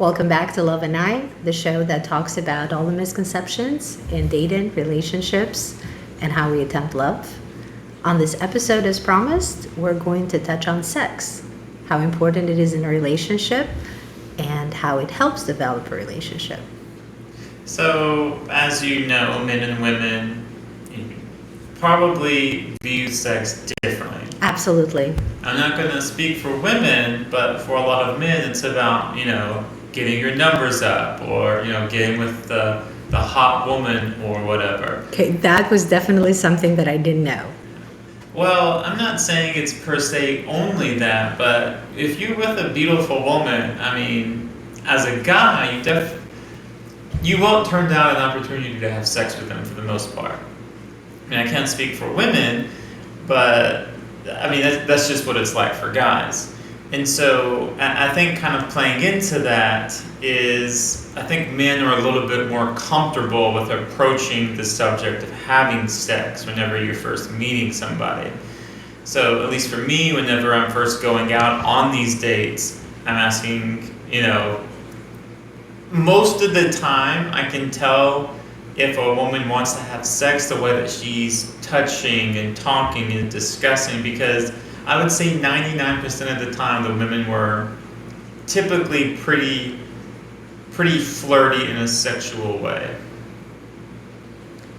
Welcome back to Love&I, the show that talks about all the misconceptions in dating, relationships, and how we attempt love. On this episode, as promised, we're going to touch on sex, how important it is in a relationship, and how it helps develop a relationship. So, as you know, men and women probably view sex differently. Absolutely. I'm not going to speak for women, but for a lot of men, it's about, getting your numbers up or, getting with the hot woman or whatever. Okay, that was definitely something that I didn't know. Well, I'm not saying it's per se only that, but if you're with a beautiful woman, as a guy, you won't turn down an opportunity to have sex with them for the most part. I can't speak for women, but that's just what it's like for guys. And so I think kind of playing into that is I think men are a little bit more comfortable with approaching the subject of having sex whenever you're first meeting somebody. So at least for me, whenever I'm first going out on these dates, I'm asking, most of the time I can tell if a woman wants to have sex the way that she's touching and talking and discussing, because I would say 99% of the time the women were typically pretty flirty in a sexual way.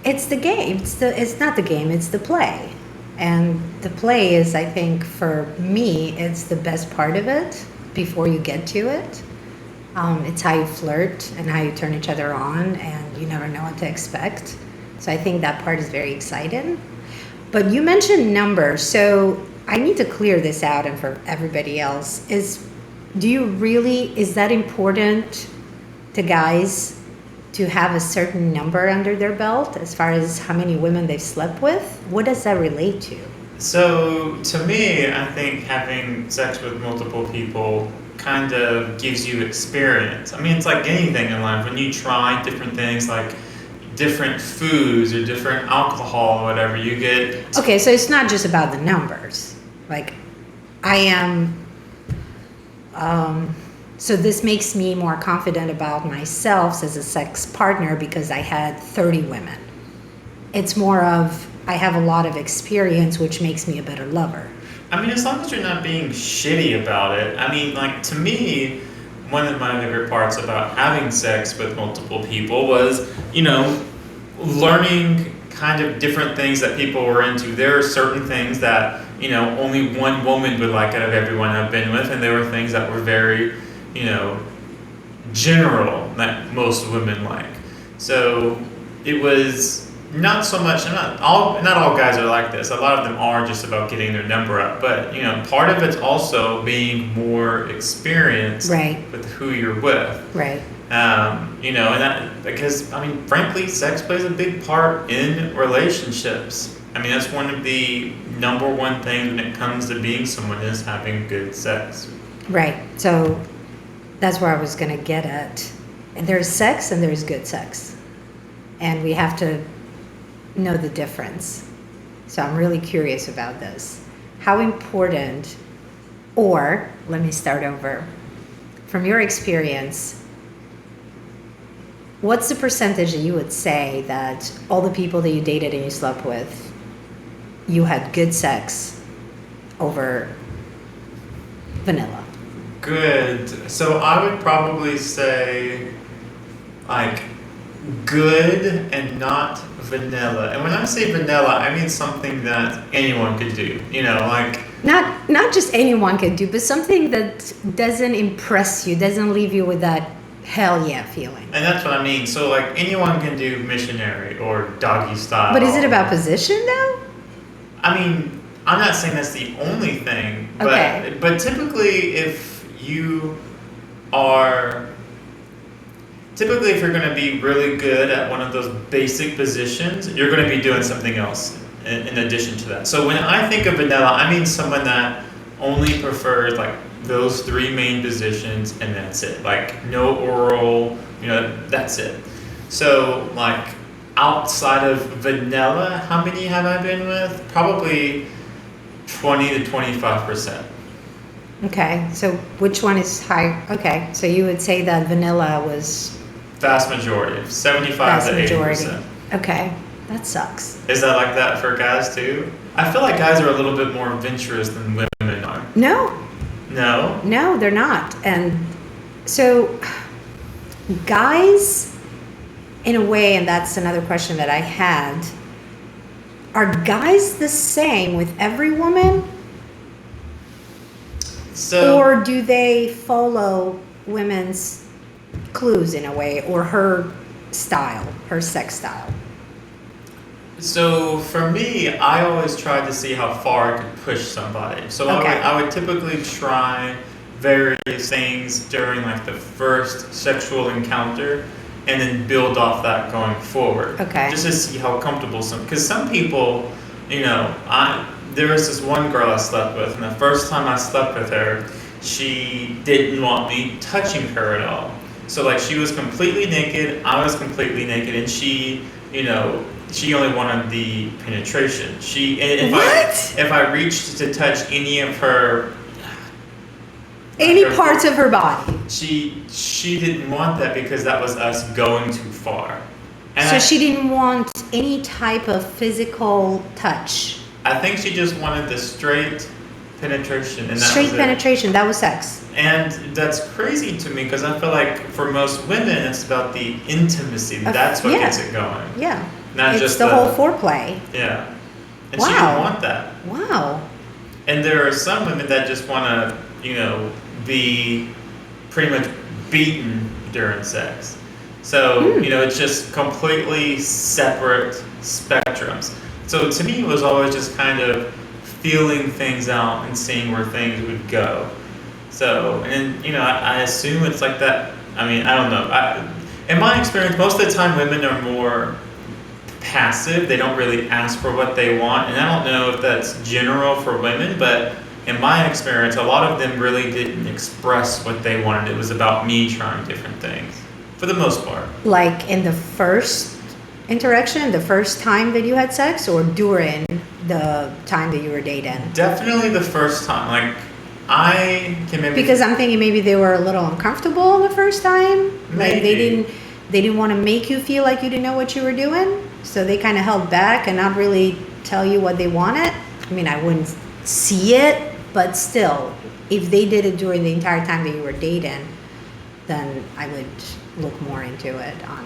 It's the game. It's not the game, it's the play. And the play is, I think, for me, it's the best part of it before you get to it. It's how you flirt and how you turn each other on, and you never know what to expect. So I think that part is very exciting. But you mentioned numbers, so I need to clear this out, and for everybody else, is that important to guys to have a certain number under their belt as far as how many women they've slept with? What does that relate to? So to me, I think having sex with multiple people kind of gives you experience. It's like anything in life. When you try different things like different foods or different alcohol or whatever, you get... Okay, so it's not just about the numbers. Like, I am... so this makes me more confident about myself as a sex partner because I had 30 women. It's more of, I have a lot of experience, which makes me a better lover. As long as you're not being shitty about it. To me, one of my favorite parts about having sex with multiple people was, learning kind of different things that people were into. There are certain things that, only one woman would like out of everyone I've been with, and there were things that were very, general that most women like. So it was not so much, not all guys are like this. A lot of them are just about getting their number up. But, part of it's also being more experienced with who you're with. Right. And that, because, frankly, sex plays a big part in relationships. That's one of the number one things when it comes to being someone is having good sex. Right. So that's where I was going to get at. And there's sex and there's good sex. And we have to know the difference. So I'm really curious about this. How important, or let me start over, from your experience, what's the percentage that you would say that all the people that you dated and you slept with, you had good sex over vanilla? Good. So I would probably say good and not vanilla. And when I say vanilla, I mean something that anyone could do. Not just anyone can do, but something that doesn't impress you, doesn't leave you with that hell yeah feeling. And that's what I mean. So anyone can do missionary or doggy style. But is it about position though? I'm not saying that's the only thing, but typically if you're going to be really good at one of those basic positions, you're going to be doing something else in addition to that. So when I think of vanilla, I mean someone that only prefers those three main positions and that's it. No oral, that's it. So outside of vanilla, how many have I been with? Probably 20 to 25%. Okay, so which one is high? Okay, so you would say that vanilla was Vast majority, 75 vast to 80 majority. percent. Okay, that sucks. Is that like that for guys too? I feel like guys are a little bit more adventurous than women are. No, No? no, they're not. And so, guys, in a way, and that's another question that I had, are guys the same with every woman? So, Or do they follow women's clues in a way, or her style, her sex style? so for me, I always tried to see how far I could push somebody. So Okay. I would typically try various things during like the first sexual encounter and then build off that going forward. Okay. Just to see how comfortable because some people, there was this one girl I slept with, and the first time I slept with her, she didn't want me touching her at all. So like she was completely naked, I was completely naked, and she only wanted the penetration. If I reached to touch any of her Any her- parts of her body. she didn't want that because that was us going too far. And So she didn't want any type of physical touch. I think she just wanted the straight penetration, and that Straight was it. penetration, that was sex. And that's crazy to me because I feel like for most women, it's about the intimacy. That's what yeah. gets it going. Yeah. Not It's just the whole foreplay. Yeah. And Wow. she didn't want that. Wow. And there are some women that just want to, be pretty much beaten during sex. So, it's just completely separate spectrums. So to me, it was always just kind of feeling things out and seeing where things would go. So, and I assume it's like that. I mean, I don't know. In my experience, most of the time women are more passive. They don't really ask for what they want. And I don't know if that's general for women, but in my experience, a lot of them really didn't express what they wanted. It was about me trying different things, for the most part. Like in the first interaction, the first time that you had sex, or during the time that you were dating? Definitely the first time. Like, I can maybe... Because I'm thinking maybe they were a little uncomfortable the first time. Like Maybe. they didn't want to make you feel like you didn't know what you were doing. So they kind of held back and not really tell you what they wanted. I mean, I wouldn't see it, but still, if they did it during the entire time that you were dating, then I would look more into it on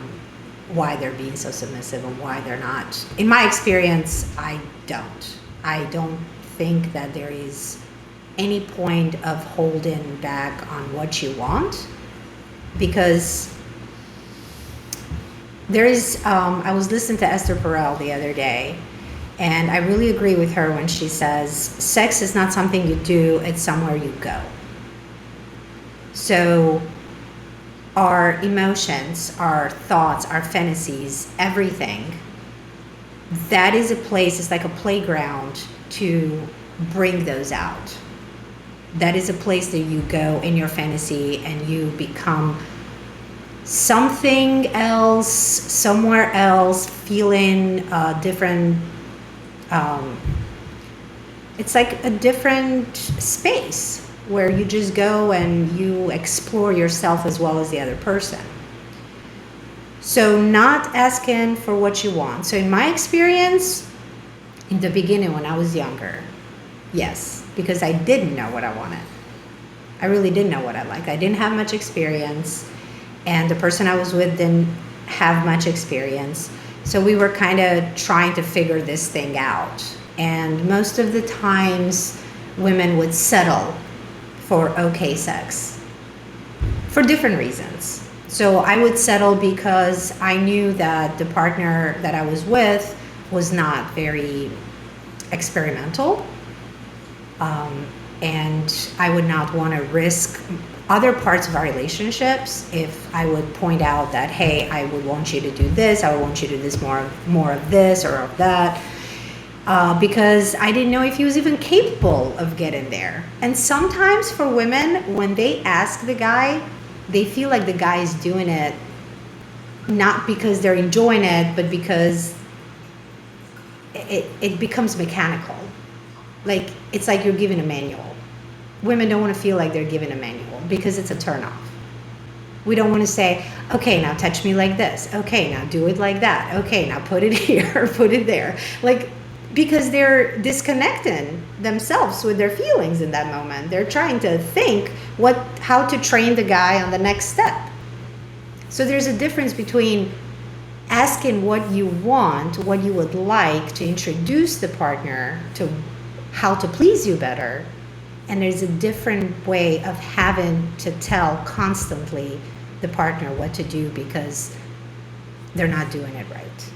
why they're being so submissive and why they're not. In my experience, I don't think that there is any point of holding back on what you want, because there is, I was listening to Esther Perel the other day, and I really agree with her when she says sex is not something you do, it's somewhere you go. So our emotions, our thoughts, our fantasies, everything, that is a place, it's like a playground to bring those out. That is a place that you go in your fantasy and you become something else, somewhere else, feeling different. It's like a different space where you just go and you explore yourself as well as the other person. So not asking for what you want. So in my experience, in the beginning when I was younger, yes, because I didn't know what I wanted. I really didn't know what I liked. I didn't have much experience, and the person I was with didn't have much experience. So we were kind of trying to figure this thing out. And most of the times, women would settle for okay sex for different reasons. So I would settle because I knew that the partner that I was with was not very experimental. And I would not want to risk other parts of our relationships if I would point out that, hey, I would want you to do this, I would want you to do this more of this or of that, because I didn't know if he was even capable of getting there. And sometimes for women, when they ask the guy, they feel like the guy is doing it not because they're enjoying it, but because it becomes mechanical. Like, it's like you're given a manual. women don't want to feel like they're given a manual because it's a turnoff. We don't want to say, okay, now touch me like this. Okay, now do it like that. Okay, now put it here, put it there. Like, because they're disconnecting themselves with their feelings in that moment. They're trying to think how to train the guy on the next step. So there's a difference between asking what you want, what you would like to introduce the partner to how to please you better. And there's a different way of having to tell constantly the partner what to do because they're not doing it right.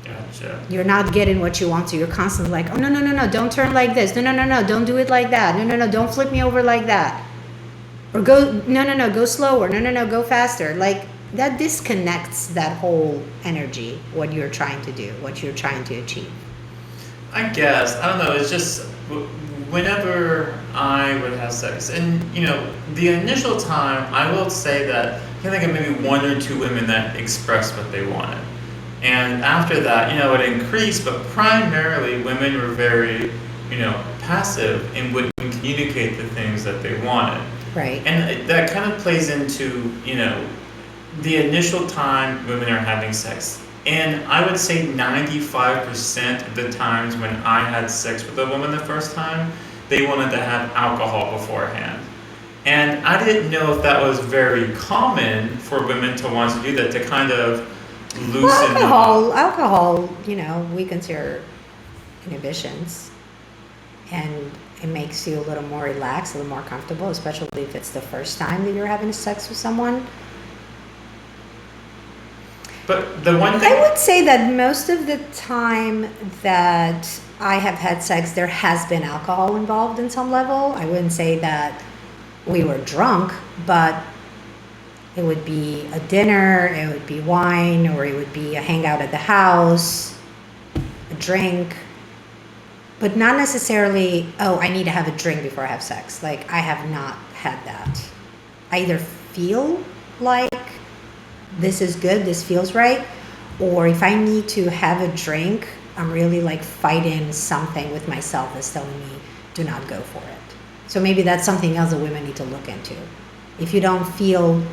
Gotcha. You're not getting what you want, so you're constantly like, oh, no, don't turn like this. No, don't do it like that. No, don't flip me over like that. Or go slower. No, go faster. Like, that disconnects that whole energy, what you're trying to do, what you're trying to achieve. I guess. I don't know. It's just whenever I would have sex, and the initial time, I will say that I can think of maybe one or two women that expressed what they wanted. And after that, it increased, but primarily women were very, passive and wouldn't communicate the things that they wanted. Right. And that kind of plays into, the initial time women are having sex. And I would say 95% of the times when I had sex with a woman the first time, they wanted to have alcohol beforehand. And I didn't know if that was very common for women to want to do that, to kind of loosen them up. Alcohol, weakens your inhibitions. And it makes you a little more relaxed, a little more comfortable, especially if it's the first time that you're having sex with someone. But the one thing I would say that most of the time that I have had sex, there has been alcohol involved in some level. I wouldn't say that we were drunk, but it would be a dinner, it would be wine, or it would be a hangout at the house, a drink. But not necessarily, oh, I need to have a drink before I have sex. Like, I have not had that. I either feel like this is good, this feels right, or if I need to have a drink, I'm really like fighting something with myself that's telling me, do not go for it. So maybe that's something else that women need to look into. If you don't feel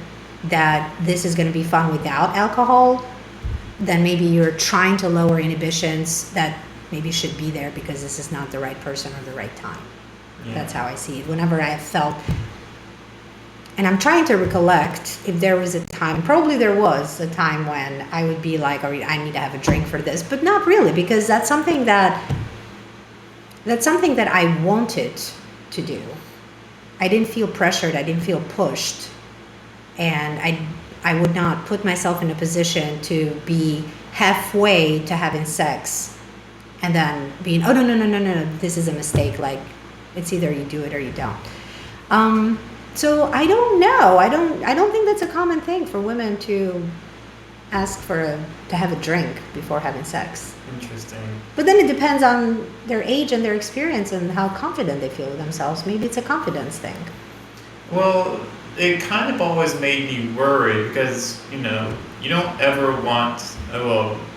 that this is going to be fun without alcohol, then maybe you're trying to lower inhibitions that maybe should be there because this is not the right person or the right time. Yeah. That's how I see it. Whenever I have felt, and I'm trying to recollect if there was a time, probably there was a time when I would be like, oh, I need to have a drink for this, but not really, because that's something that I wanted to do. I didn't feel pressured, I didn't feel pushed, and I would not put myself in a position to be halfway to having sex and then being, oh, no, this is a mistake, like, it's either you do it or you don't. So I don't know. I don't think that's a common thing for women to ask to have a drink before having sex. Interesting. But then it depends on their age and their experience and how confident they feel with themselves. Maybe it's a confidence thing. Well, it kind of always made me worry because, you don't ever want,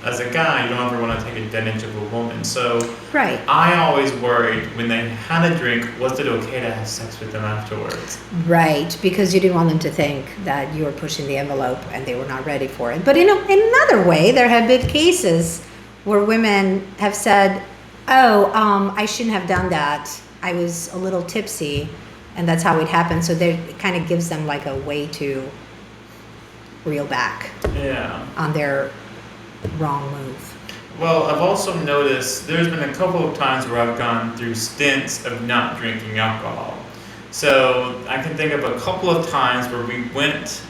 as a guy, you don't ever want to take advantage of a woman. So right. I always worried when they had a drink, was it okay to have sex with them afterwards? Right, because you didn't want them to think that you were pushing the envelope and they were not ready for it. But in another way, there have been cases where women have said, I shouldn't have done that. I was a little tipsy, and that's how it happened. So it kind of gives them like a way to reel back on their wrong move. Well, I've also noticed there's been a couple of times where I've gone through stints of not drinking alcohol. So I can think of a couple of times where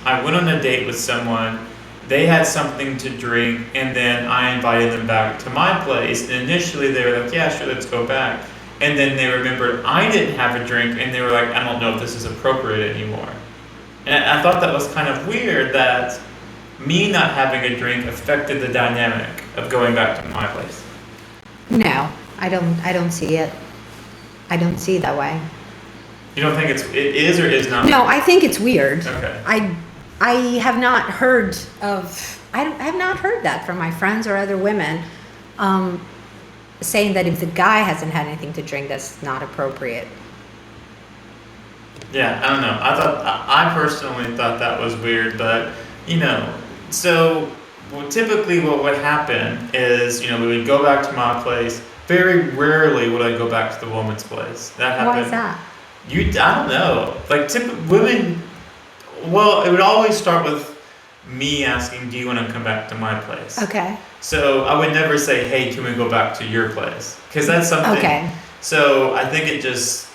I went on a date with someone, they had something to drink, and then I invited them back to my place. And initially they were like, yeah, sure, let's go back. And then they remembered I didn't have a drink, and they were like, I don't know if this is appropriate anymore. And I thought that was kind of weird that me not having a drink affected the dynamic of going back to my place. No, I don't see it. I don't see it that way. You don't think it is or is not? No, I think it's weird. Okay. I have not heard that from my friends or other women, saying that if the guy hasn't had anything to drink, that's not appropriate. Yeah, I don't know. I personally thought that was weird, but you know, so well, typically what would happen is, we would go back to my place. Very rarely would I go back to the woman's place. That Why is happened. that? I don't know. Like women, well, it would always start with me asking, "Do you want to come back to my place?" Okay. So I would never say, "Hey, can we go back to your place?" Because that's something. Okay. So I think it just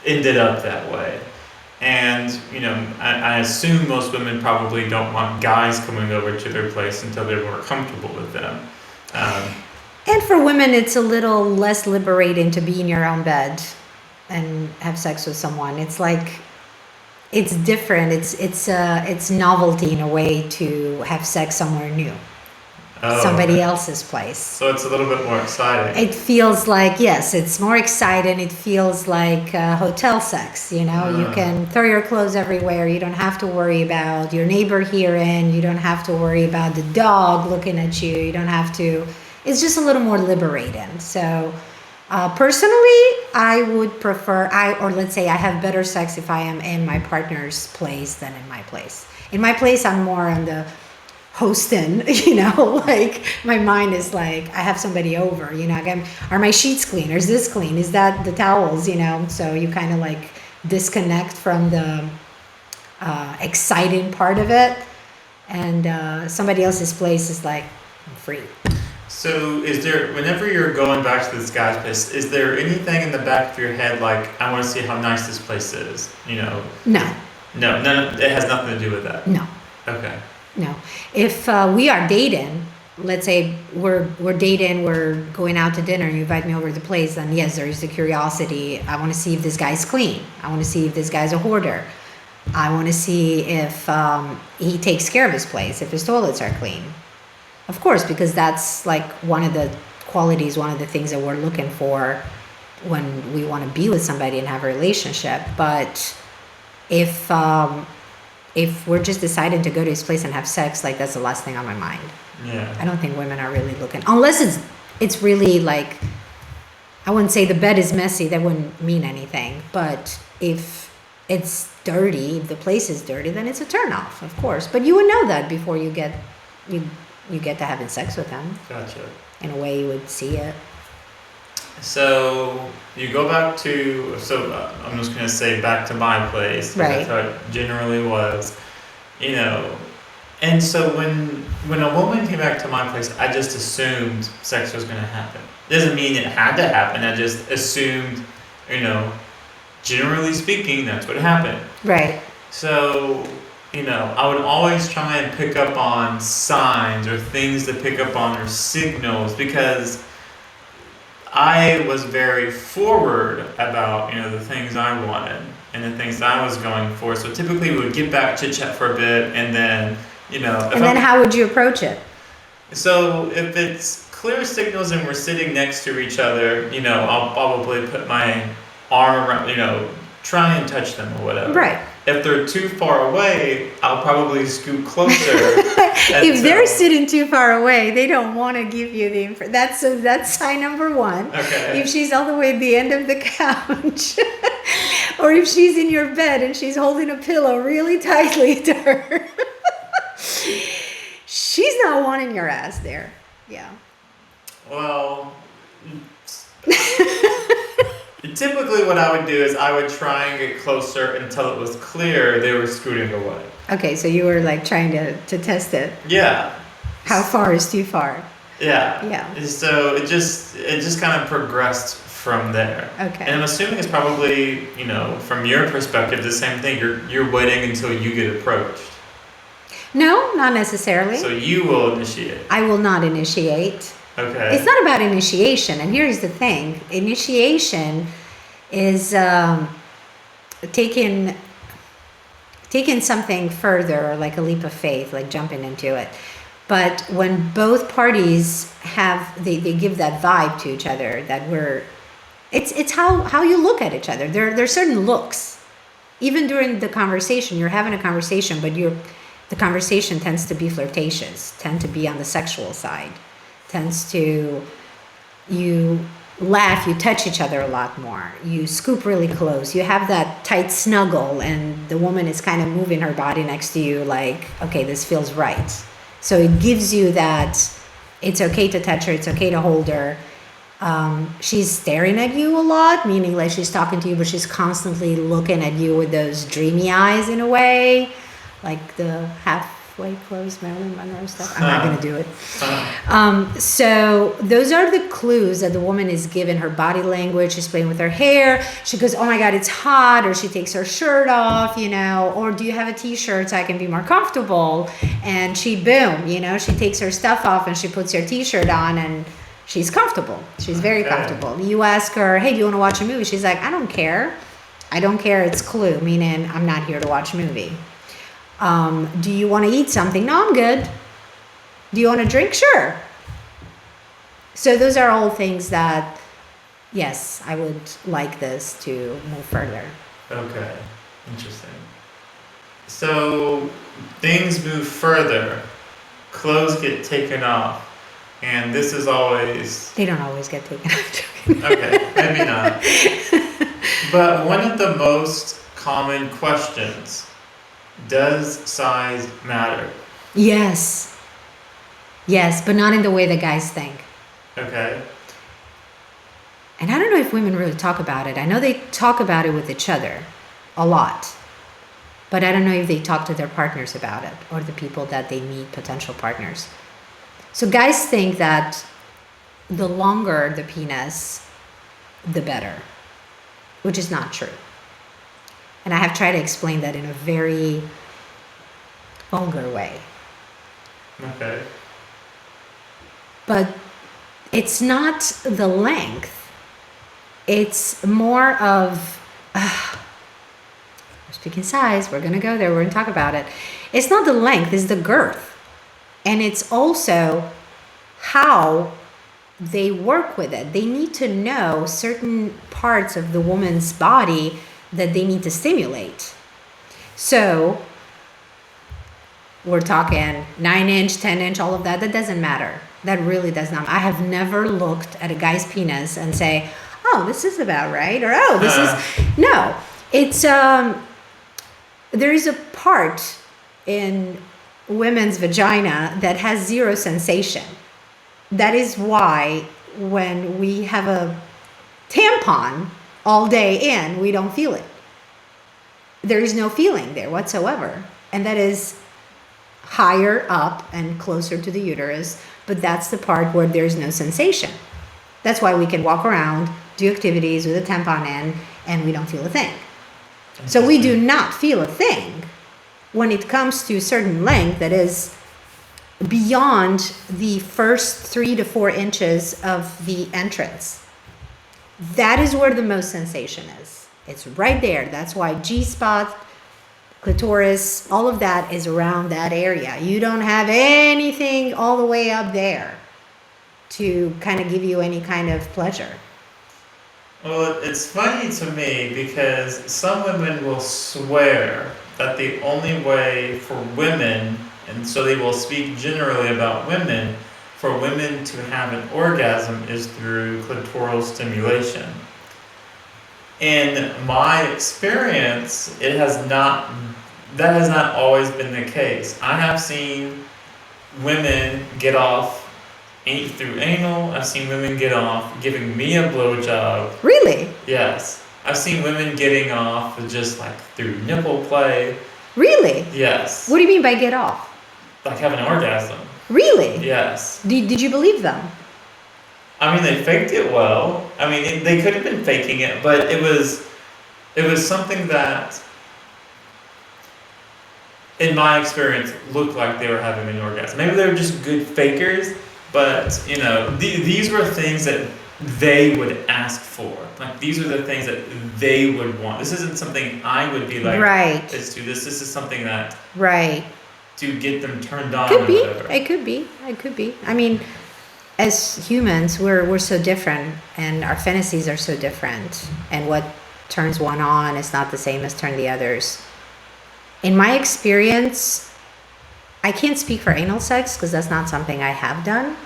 ended up that way. And, I assume most women probably don't want guys coming over to their place until they're more comfortable with them. Um, And for women, it's a little less liberating to be in your own bed and have sex with someone. It's like it's different. It's novelty in a way to have sex somewhere new, somebody okay. else's place. So it's a little bit more exciting. It feels like, yes, it's more exciting. It feels like hotel sex. You can throw your clothes everywhere. You don't have to worry about your neighbor hearing. You don't have to worry about the dog looking at you. You don't have to. It's just a little more liberating. So personally, I would prefer, or let's say I have better sex if I am in my partner's place than in my place. In my place, I'm more on the hosting, like my mind is like, I have somebody over, again, are my sheets clean? Or is this clean? Is that the towels, So you kind of like disconnect from the exciting part of it. And somebody else's place is like, I'm free. So whenever you're going back to this guy's place, is there anything in the back of your head like, I want to see how nice this place is? No. No, it has nothing to do with that. No. Okay. No. If we are dating, let's say we're dating, we're going out to dinner, and you invite me over to the place, then yes, there is the curiosity. I want to see if this guy's clean. I want to see if this guy's a hoarder. I want to see if he takes care of his place, if his toilets are clean. Of course, because that's like one of the qualities, one of the things that we're looking for when we want to be with somebody and have a relationship. But if we're just deciding to go to his place and have sex, like that's the last thing on my mind. Yeah. I don't think women are really looking, unless it's really like, I wouldn't say the bed is messy, that wouldn't mean anything. But if it's dirty, if the place is dirty, then it's a turnoff, of course. But you would know that before you get to having sex with them. Gotcha. In a way, you would see it. So you go back to, I'm just going to say back to my place. Right. That's how it generally was, And so when a woman came back to my place, I just assumed sex was going to happen. Doesn't mean it had to happen. I just assumed, generally speaking, that's what happened. Right. So, I would always try and pick up on signs or things to pick up on or signals, because I was very forward about, the things I wanted and the things I was going for. So typically we would get back, chit chat for a bit, and then, And then how would you approach it? So if it's clear signals and we're sitting next to each other, I'll probably put my arm around, try and touch them or whatever. Right. If they're too far away, I'll probably scoot closer. If they're sitting too far away, they don't want to give you the info. That's sign number one. Okay. If she's all the way at the end of the couch, or if she's in your bed and she's holding a pillow really tightly to her, she's not wanting your ass there. Yeah. Well, typically what I would do is I would try and get closer until it was clear they were scooting away. Okay, so you were like trying to test it. Yeah. How far is too far? Yeah. Yeah. So it just kind of progressed from there. Okay. And I'm assuming it's probably, from your perspective, the same thing. You're waiting until you get approached. No, not necessarily. So you will initiate. I will not initiate. Okay. It's not about initiation, and here's the thing. Initiation is taking something further, like a leap of faith, like jumping into it. But when both parties they give that vibe to each other, that it's how you look at each other. There are certain looks. Even during the conversation, you're having a conversation, but the conversation tends to be flirtatious, tend to be on the sexual side. Tends to, you laugh, you touch each other a lot more. You scoop really close. You have that tight snuggle, and the woman is kind of moving her body next to you, like, okay, this feels right. So it gives you that it's okay to touch her, it's okay to hold her. She's staring at you a lot, meaning like she's talking to you, but she's constantly looking at you with those dreamy eyes in a way, like the halfway closed Marilyn Monroe stuff. I'm not going to do it. So those are the clues that the woman is given. Her body language, she's playing with her hair. She goes, oh my God, it's hot. Or she takes her shirt off, or do you have a t-shirt so I can be more comfortable? And she, boom, she takes her stuff off and she puts her t-shirt on and she's comfortable. She's very comfortable. You ask her, hey, do you want to watch a movie? She's like, I don't care. I don't care. It's clue, meaning I'm not here to watch a movie. Do you want to eat something? No, I'm good. Do you want to drink? Sure. So those are all things that, yes, I would like this to move further. Okay, interesting. So things move further, clothes get taken off, and this is always... They don't always get taken off. Okay, maybe not. But one of the most common questions, does size matter? Yes. Yes, but not in the way that guys think. Okay. And I don't know if women really talk about it. I know they talk about it with each other a lot. But I don't know if they talk to their partners about it or the people that they meet, potential partners. So guys think that the longer the penis, the better, which is not true. And I have tried to explain that in a very vulgar way. Okay. But it's not the length. It's more of, we're speaking size, we're going to go there, we're going to talk about it. It's not the length, it's the girth. And it's also how they work with it. They need to know certain parts of the woman's body that they need to stimulate. So we're talking 9-inch, 10-inch, all of that. That doesn't matter. That really does not. I have never looked at a guy's penis and say, oh, this is about right. Or, oh, this is... No. It's... there is a part in women's vagina that has zero sensation. That is why when we have a tampon all day in, we don't feel it. There is no feeling there whatsoever. And that is higher up and closer to the uterus, but that's the part where there's no sensation. That's why we can walk around, do activities with a tampon in, and we don't feel a thing. So we do not feel a thing when it comes to a certain length that is beyond the first 3 to 4 inches of the entrance. That is where the most sensation is. It's right there. That's why G-spot, clitoris, all of that is around that area. You don't have anything all the way up there to kind of give you any kind of pleasure. Well, it's funny to me because some women will swear that the only way for women, and so they will speak generally about women, for women to have an orgasm is through clitoral stimulation. In my experience, that has not always been the case. I have seen women get off through anal. I've seen women get off giving me a blowjob. Really? Yes. I've seen women getting off just like through nipple play. Really? Yes. What do you mean by get off? Like having an orgasm. Really? Yes. Did you believe them? I mean, they faked it well. I mean, they could have been faking it, but it was something that, in my experience, looked like they were having an orgasm. Maybe they were just good fakers, but these were things that they would ask for. Like these are the things that they would want. This isn't something I would be like, right. Let's do this. This is something that, right, to get them turned on. Could be. Or whatever. It could be. It could be. I mean, as humans, we're so different, and our fantasies are so different, and what turns one on is not the same as turn the others. In my experience, I can't speak for anal sex because that's not something I have done,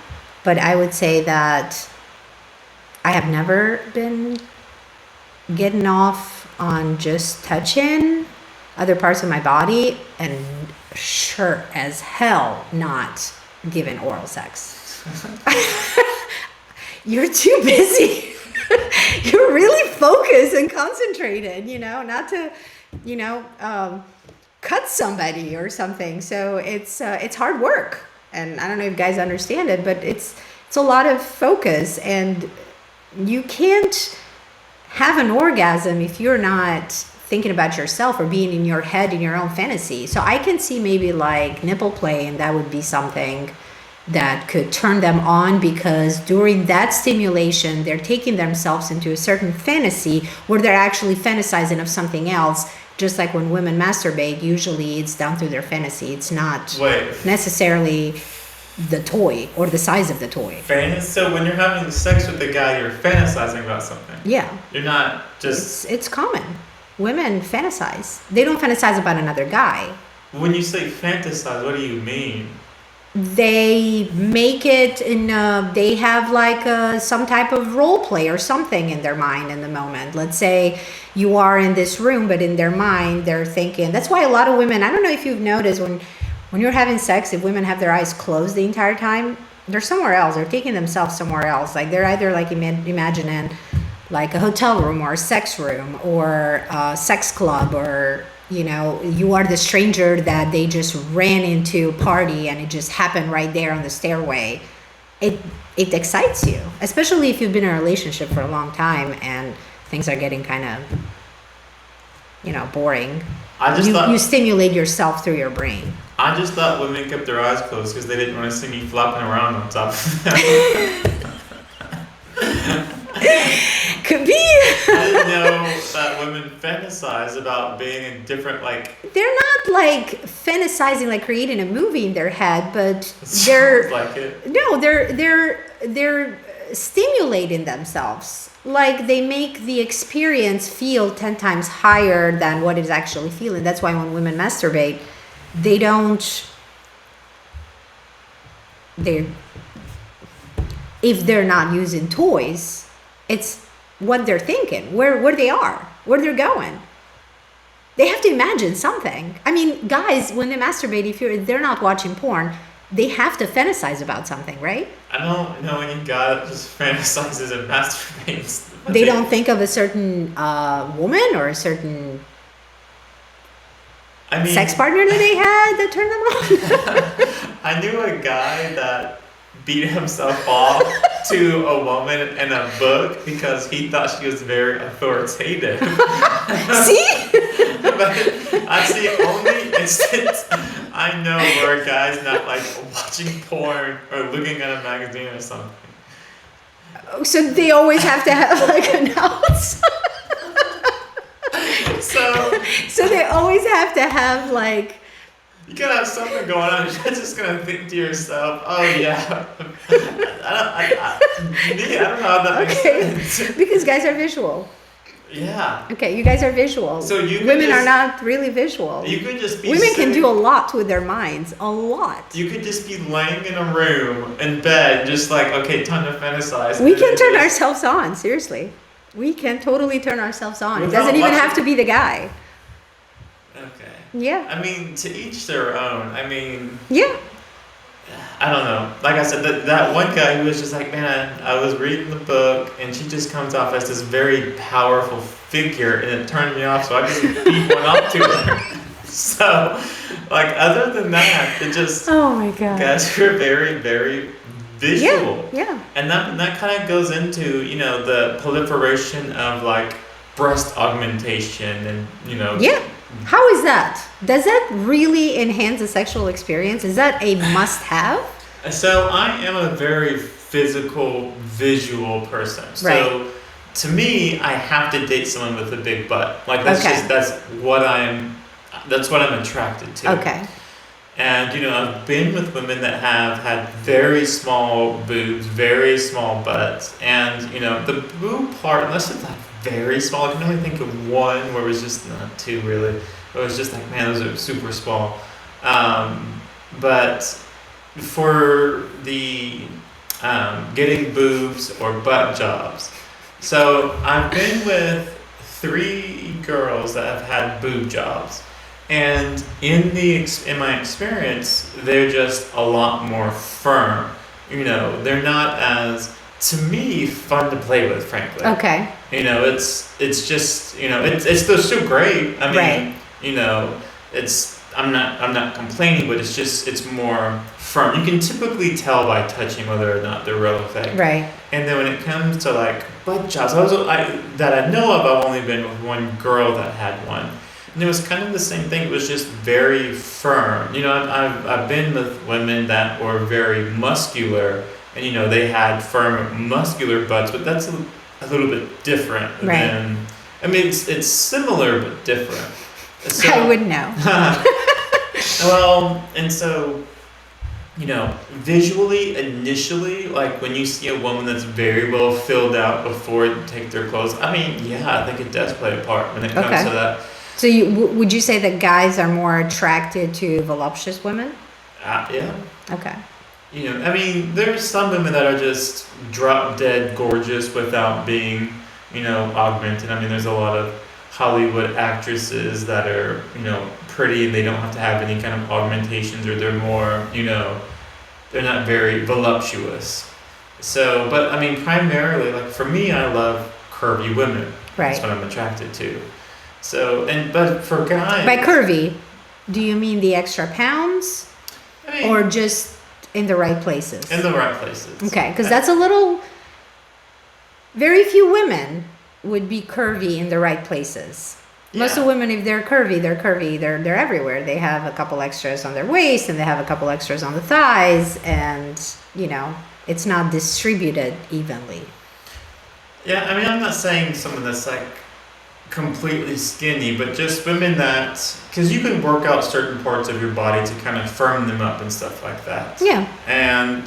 but I would say that I have never been getting off on just touching other parts of my body, and sure as hell not giving oral sex. You're too busy. You're really focused and concentrated, not to, cut somebody or something. So it's hard work. And I don't know if guys understand it, but it's a lot of focus, and you can't have an orgasm if you're not thinking about yourself or being in your head in your own fantasy. So I can see maybe like nipple play, and that would be something that could turn them on, because during that stimulation they're taking themselves into a certain fantasy where they're actually fantasizing of something else. Just like when women masturbate, usually it's down through their fantasy. It's not necessarily the toy or the size of the toy. So when you're having sex with a guy, you're fantasizing about something. Yeah. You're not just... It's common. Women fantasize. They don't fantasize about another guy. When you say fantasize, what do you mean? They make it they have like some type of role play or something in their mind in the moment. Let's say you are in this room, but in their mind they're thinking. That's why a lot of women, I don't know if you've noticed, when you're having sex, if women have their eyes closed the entire time, they're somewhere else. They're taking themselves somewhere else. Like they're either like imagining like a hotel room or a sex room or a sex club, or you are the stranger that they just ran into a party and it just happened right there on the stairway. It excites you, especially if you've been in a relationship for a long time and things are getting kind of boring. You stimulate yourself through your brain. I just thought women kept their eyes closed because they didn't want to see me flopping around on top of them. Could be. I didn't know that women fantasize about being in different, like... They're not like fantasizing, like creating a movie in their head, but they're... like it. No, they're stimulating themselves. Like they make the experience feel 10 times higher than what it's actually feeling. That's why when women masturbate, if they're not using toys, it's what they're thinking, where they are, where they're going. They have to imagine something. I mean, guys, when they masturbate, if they're not watching porn, they have to fantasize about something, right? I don't know any guy that just fantasizes and masturbates. They don't think of a certain woman or a certain sex partner that they had that turned them on. I knew a guy that beat himself off to a woman in a book because he thought she was very authoritative. See? But that's the only instance I know where a guy's not like watching porn or looking at a magazine or something. So they always have to have like a house. So they always have to have like... You gotta have something going on. You're not just gonna think to yourself, "Oh yeah." I don't know how that makes sense. Because guys are visual. Yeah. Okay, you guys are visual. So women are not really visual. You could just be. Women can do a lot with their minds. A lot. You could just be laying in a room in bed, just like, okay, time to fantasize. We can turn ourselves on. Seriously, we can totally turn ourselves on. It doesn't even have to be the guy. Okay. Yeah. I mean, to each their own. I mean. Yeah. I don't know. Like I said, that one guy who was just like, man, I was reading the book, and she just comes off as this very powerful figure, and it turned me off, so I just beat one up to her. So, like, other than that, it just... Oh, my God. Guys are very, very visual. Yeah. And that kind of goes into, the proliferation of, like, breast augmentation and, Yeah. How is that? Does that really enhance the sexual experience? Is that a must-have? So I am a very physical, visual person. So to me, I have to date someone with a big butt. Like that's what I'm attracted to. Okay. And I've been with women that have had very small boobs, very small butts, and the boob part, unless it's like very small, I can only think of one where it was just not two really. It was just like, man, those are super small. But for the getting boobs or butt jobs, So I've been with 3 girls that have had boob jobs, and in my experience, they're just a lot more firm. They're not as, to me, fun to play with, frankly. Okay. It's just, it's they're still great. I Right. mean, it's I'm not complaining, but it's more firm. You can typically tell by touching whether or not they're real or fake. Right. And then when it comes to like butt jobs, that I know of, I've only been with one girl that had one, and it was kind of the same thing. It was just very firm. I've been with women that were very muscular, and they had firm muscular butts, but that's a little bit different Right. than. I mean, it's similar but different. So, I would know. well, and so visually, initially, like when you see a woman that's very well filled out before they take their clothes, I mean, yeah, I think it does play a part when it comes Okay. to that. So would you say that guys are more attracted to voluptuous women? Yeah. Okay. I mean, there's some women that are just drop dead gorgeous without being, augmented. I mean, there's a lot of Hollywood actresses that are, pretty and they don't have to have any kind of augmentations, or they're more, they're not very voluptuous. So, but I mean, primarily, like for me, I love curvy women. That's Right. what I'm attracted to. So, but for guys, By curvy, do you mean the extra pounds I mean, or just in the right places? in the right places. Okay, because that's a little. Very few women would be curvy in the right places. Most of Yeah. women, if they're curvy, they're curvy. They're everywhere. They have a couple extras on their waist, and they have a couple extras on the thighs, and it's not distributed evenly. Yeah, I mean, I'm not saying someone that's like completely skinny, but just women that, because you can work out certain parts of your body to kind of firm them up and stuff like that. Yeah. And,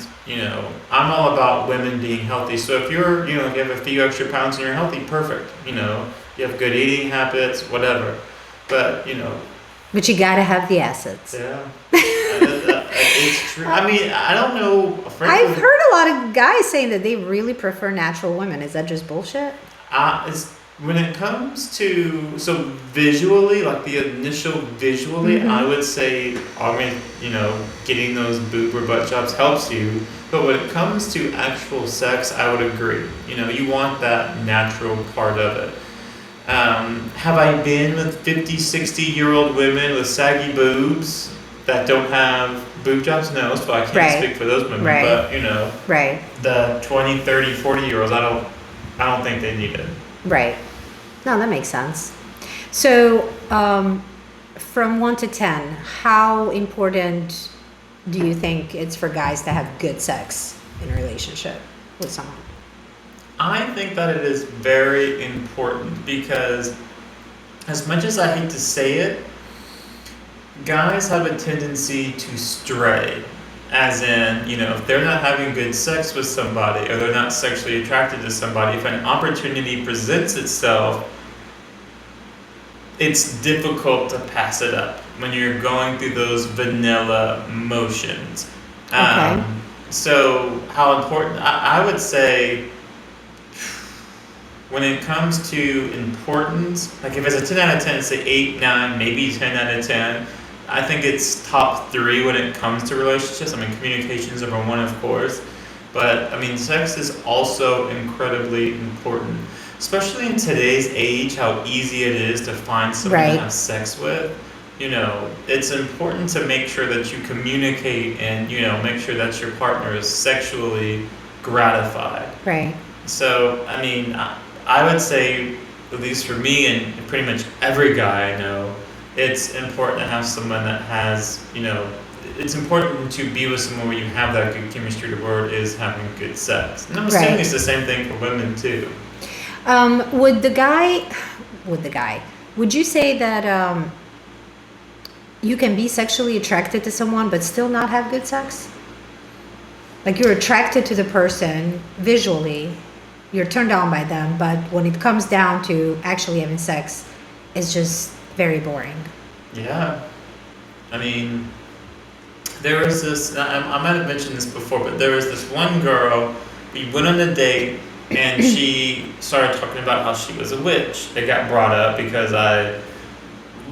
I'm all about women being healthy. So if you're, if you have a few extra pounds and you're healthy, perfect. You have good eating habits, whatever. But, But you gotta have the assets. yeah. It's true. I mean, I don't know. Frankly, I've heard a lot of guys saying that they really prefer natural women. Is that just bullshit? when it comes to, so visually, like the initial visually, I would say, I mean, getting those boob or butt jobs helps you. But when it comes to actual sex, I would agree. You want that natural part of it. Have I been with 50, 60-year-old women with saggy boobs that don't have boob jobs? No, so I can't Right. speak for those women. Right. But, Right. the 20, 30, 40-year-olds, I don't think they need it. Right. No, that makes sense. So, from 1 to 10, how important do you think it's for guys to have good sex in a relationship with someone? I think that it is very important because, as much as I hate to say it, guys have a tendency to stray. As in, if they're not having good sex with somebody or they're not sexually attracted to somebody, if an opportunity presents itself, it's difficult to pass it up when you're going through those vanilla motions. Okay. So, how important, I would say, when it comes to importance, like if it's a 10 out of 10, say 8, 9, maybe 10 out of 10, I think it's top 3 when it comes to relationships. I mean, communication is number 1, of course. But, I mean, sex is also incredibly important. Especially in today's age, how easy it is to find someone Right. to have sex with. It's important to make sure that you communicate and, make sure that your partner is sexually gratified. Right. So, I mean, I would say, at least for me and pretty much every guy I know, it's important to have someone that has, it's important to be with someone where you have that good chemistry. The word is having good sex. And I'm assuming Right. it's the same thing for women too. Would you say that you can be sexually attracted to someone but still not have good sex? Like you're attracted to the person visually, you're turned on by them, but when it comes down to actually having sex, it's just very boring. Yeah. I mean, there was this, I might have mentioned this before, but there was this one girl, we went on a date, and she started talking about how she was a witch. It got brought up because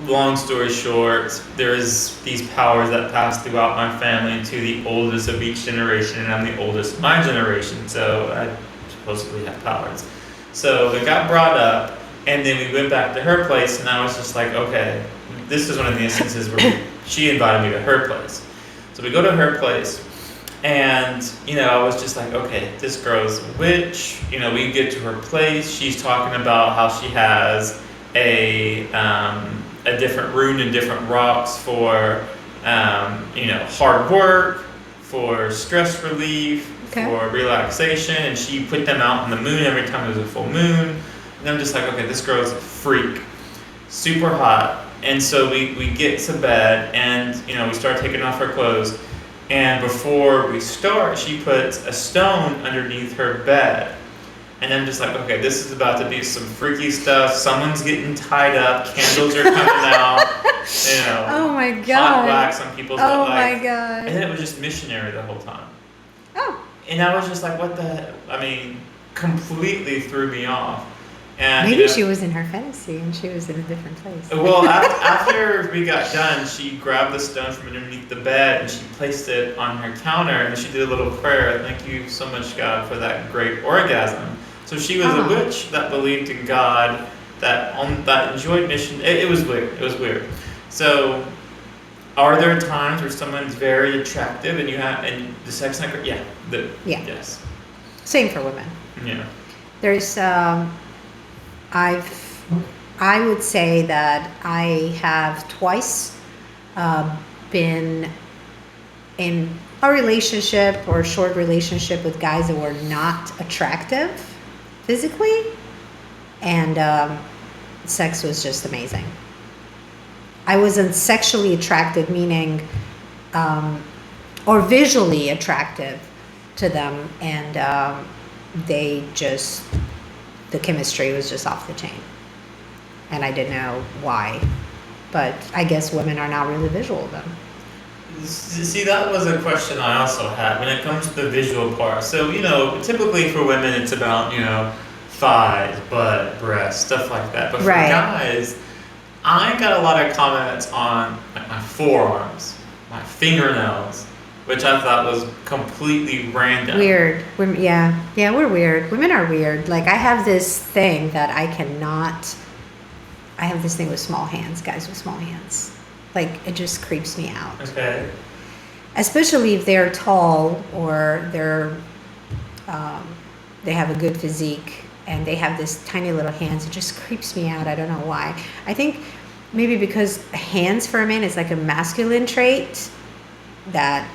long story short, there's these powers that pass throughout my family to the oldest of each generation, and I'm the oldest of my generation, so I supposedly have powers. So it got brought up, and then we went back to her place, and I was just like, okay, this is one of the instances where she invited me to her place. So we go to her place, and, I was just like, okay, this girl's a witch. We get to her place. She's talking about how she has a different rune and different rocks for, hard work, for stress relief, for relaxation. And she put them out in the moon every time there was a full moon. And I'm just like, okay, this girl's a freak. Super hot. And so we get to bed, and, we start taking off her clothes. And before we start, she puts a stone underneath her bed. And I'm just like, okay, this is about to be some freaky stuff. Someone's getting tied up. Candles are coming out. Oh my God. Hot wax on people's Oh my God. And then it was just missionary the whole time. Oh. And I was just like, what the hell? I mean, completely threw me off. And, maybe she was in her fantasy and she was in a different place. Well, after we got done, she grabbed the stone from underneath the bed and she placed it on her counter, and she did a little prayer. Thank you so much, God, for that great orgasm. So she was a witch that believed in God, that enjoyed mission. It was weird. It was weird. So, are there times where someone's very attractive and the sex not great? Yeah. Yes. Same for women. Yeah. There's I would say that I have twice been in a relationship or a short relationship with guys that were not attractive physically, and sex was just amazing. I wasn't sexually attracted, meaning or visually attractive to them, and the chemistry was just off the chain. And I didn't know why. But I guess women are not really visual then. See, that was a question I also had when it comes to the visual part. So, typically for women it's about, thighs, butt, breasts, stuff like that. But for guys, I got a lot of comments on my forearms, my fingernails, which I thought was completely random. Weird. Yeah, we're weird. Women are weird. Like, I have this thing that I have this thing with small hands, guys with small hands. Like, it just creeps me out. Okay. Especially if they're tall or they have a good physique and they have this tiny little hands. It just creeps me out. I don't know why. I think maybe because hands for a man is like a masculine trait that,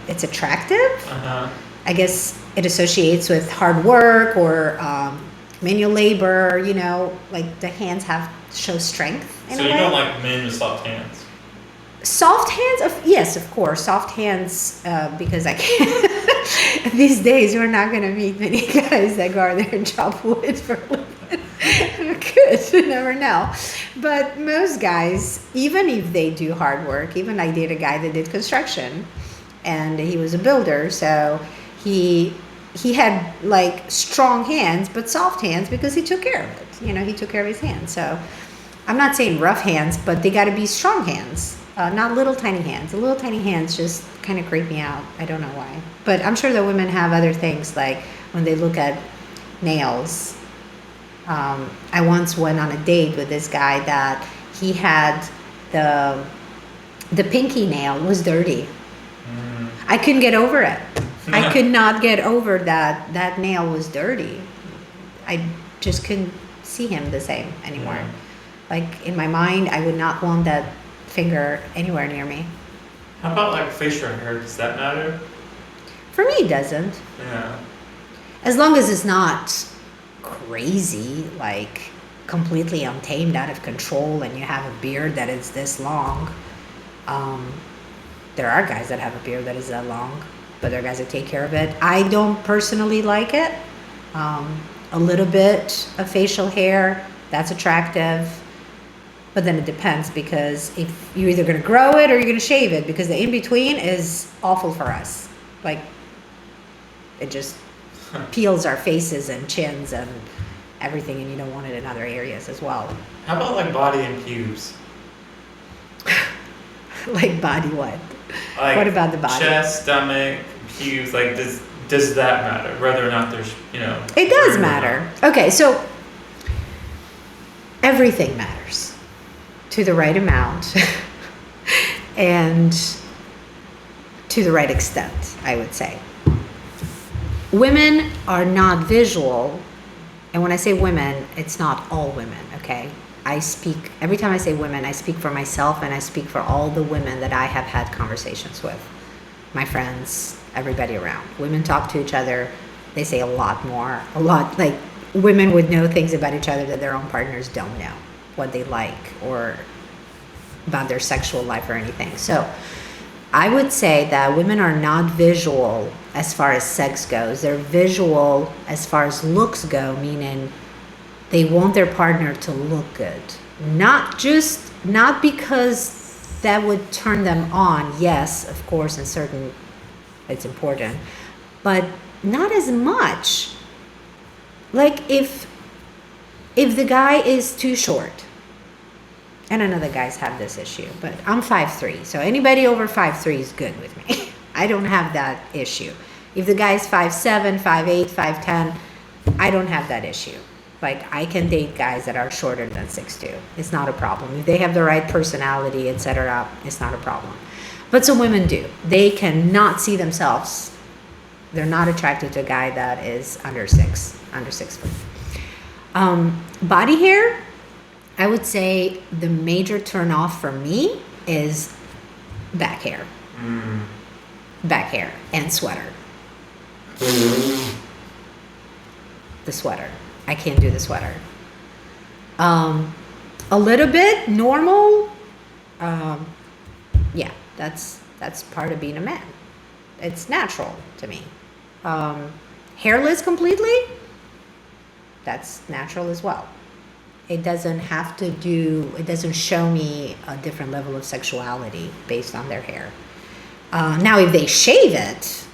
it's attractive. I guess it associates with hard work or manual labor, like the hands show strength in a way. So you don't like men with soft hands? Soft hands? Yes, of course. Soft hands, because I can't. These days, we're not going to meet many guys that go out there and chop wood for a living. Good, you never know. But most guys, even if they do hard work, even I dated a guy that did construction, and he was a builder, so he had like strong hands, but soft hands because he took care of it. He took care of his hands. So I'm not saying rough hands, but they got to be strong hands, not little tiny hands. The little tiny hands just kind of creep me out. I don't know why. But I'm sure that women have other things, like when they look at nails. I once went on a date with this guy that he had the pinky nail was dirty. I couldn't get over it. I could not get over that nail was dirty. I just couldn't see him the same anymore. Yeah. Like, in my mind, I would not want that finger anywhere near me. How about like facial hair? Does that matter? For me, it doesn't. Yeah. As long as it's not crazy, like completely untamed, out of control, and you have a beard that is this long. There are guys that have a beard that is that long, but there are guys that take care of it. I don't personally like it. A little bit of facial hair, that's attractive. But then it depends, because if you're either going to grow it or you're going to shave it, because the in-between is awful for us. Like, it just peels our faces and chins and everything, and you don't want it in other areas as well. How about like body and pubes? Like body what? Like What about the body? chest, stomach, pubes. Like does that matter? Whether or not there's It does room or matter. Okay, so everything matters to the right amount and to the right extent, I would say. Women are not visual, and when I say women, it's not all women, okay? Every time I say women, I speak for myself and I speak for all the women that I have had conversations with. My friends, everybody around. Women talk to each other, they say a lot, like women would know things about each other that their own partners don't know, what they like or about their sexual life or anything. So I would say that women are not visual as far as sex goes. They're visual as far as looks go, meaning they want their partner to look good. Not because that would turn them on. Yes, of course, it's important, but not as much. Like if the guy is too short, and I know that guys have this issue, but I'm 5'3", so anybody over 5'3" is good with me. I don't have that issue. If the guy's 5'7", 5'8", 5'10", I don't have that issue. Like, I can date guys that are shorter than 6'2". It's not a problem. If they have the right personality, etc., it's not a problem. But some women do. They cannot see themselves. They're not attracted to a guy that is under 6 foot. Body hair, I would say the major turn off for me is back hair. Back hair and sweater. The sweater. I can't do the sweater. A little bit normal. Yeah, that's part of being a man. It's natural to me. Hairless completely, that's natural as well. It doesn't show me a different level of sexuality based on their hair. Now, if they shave it,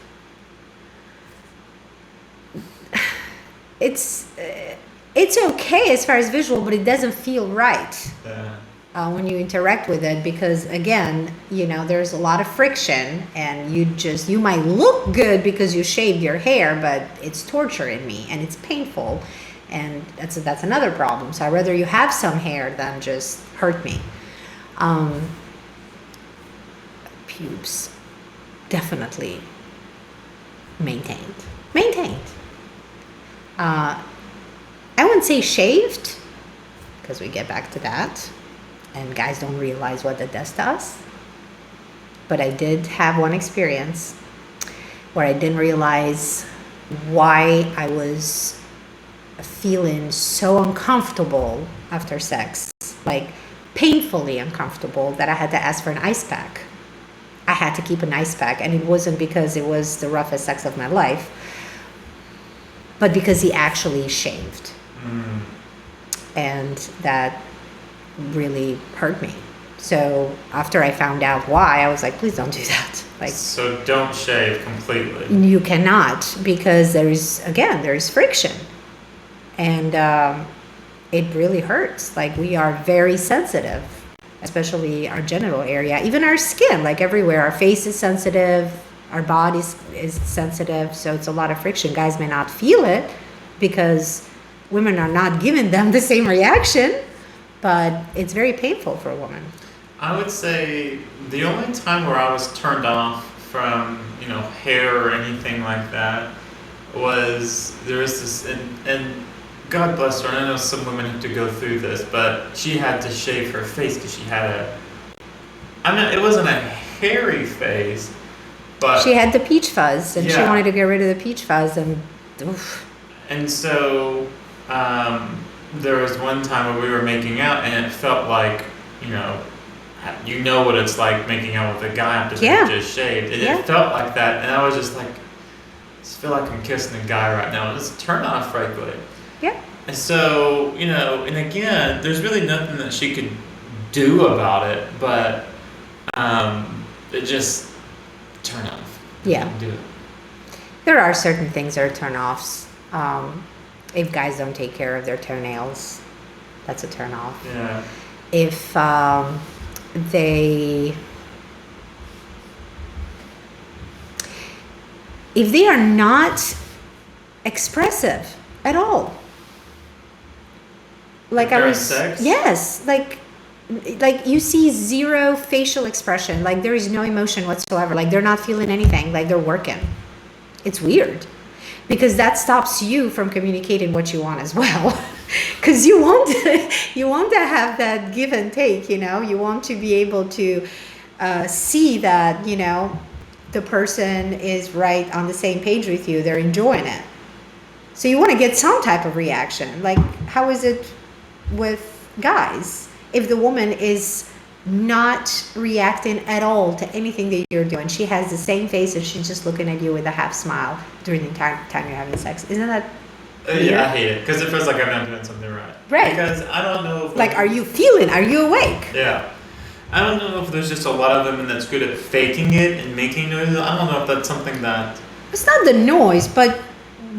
it's okay as far as visual, but it doesn't feel right when you interact with it, because again, there's a lot of friction, and you might look good because you shaved your hair, but it's torture in me and it's painful, and that's another problem. So I'd rather you have some hair than just hurt me. Pubes, definitely maintained. I wouldn't say shaved, because we get back to that, and guys don't realize what that does to us. But I did have one experience where I didn't realize why I was feeling so uncomfortable after sex, like painfully uncomfortable, that I had to ask for an ice pack. I had to keep an ice pack, and it wasn't because it was the roughest sex of my life, but because he actually shaved. And that really hurt me. So after I found out why, I was like, please don't do that. So don't shave completely. You cannot, because there is friction, and it really hurts. Like, we are very sensitive, especially our genital area, even our skin, like everywhere. Our face is sensitive, our body is sensitive, so it's a lot of friction. Guys may not feel it because women are not giving them the same reaction, but it's very painful for a woman. I would say the only time where I was turned off from, hair or anything like that was, there was this, and God bless her, and I know some women have to go through this, but she had to shave her face because she had it wasn't a hairy face, but she had the peach fuzz, and she Yeah. wanted to get rid of the peach fuzz, and oof. And so there was one time where we were making out, and it felt like, what it's like making out with a guy after they just shaved. And it felt like that, and I was just like, I just feel like I'm kissing a guy right now. It's a turn off, frankly. Yeah. And so, and again, there's really nothing that she could do about it, but it just turn off. Yeah. Do it. There are certain things that are turn-offs. If guys don't take care of their toenails, that's a turn-off. Yeah. If they are not expressive at all. Like I During was, sex? yes, like you see zero facial expression, like there is no emotion whatsoever, like they're not feeling anything, like they're working. It's weird because that stops you from communicating what you want as well. Because you want to have that give and take, you know. You want to be able to see that, you know, the person is right on the same page with you. They're enjoying it. So you want to get some type of reaction. Like, how is it with guys? If the woman is not reacting at all to anything that you're doing, she has the same face and she's just looking at you with a half smile during the entire time you're having sex. Isn't that weird? Yeah, I hate it because it feels like I'm not doing something right. Right. Because I don't know if Like, are you feeling? Are you awake? Yeah. I don't know if there's just a lot of women that's good at faking it and making noises. I don't know if that's something that... It's not the noise, but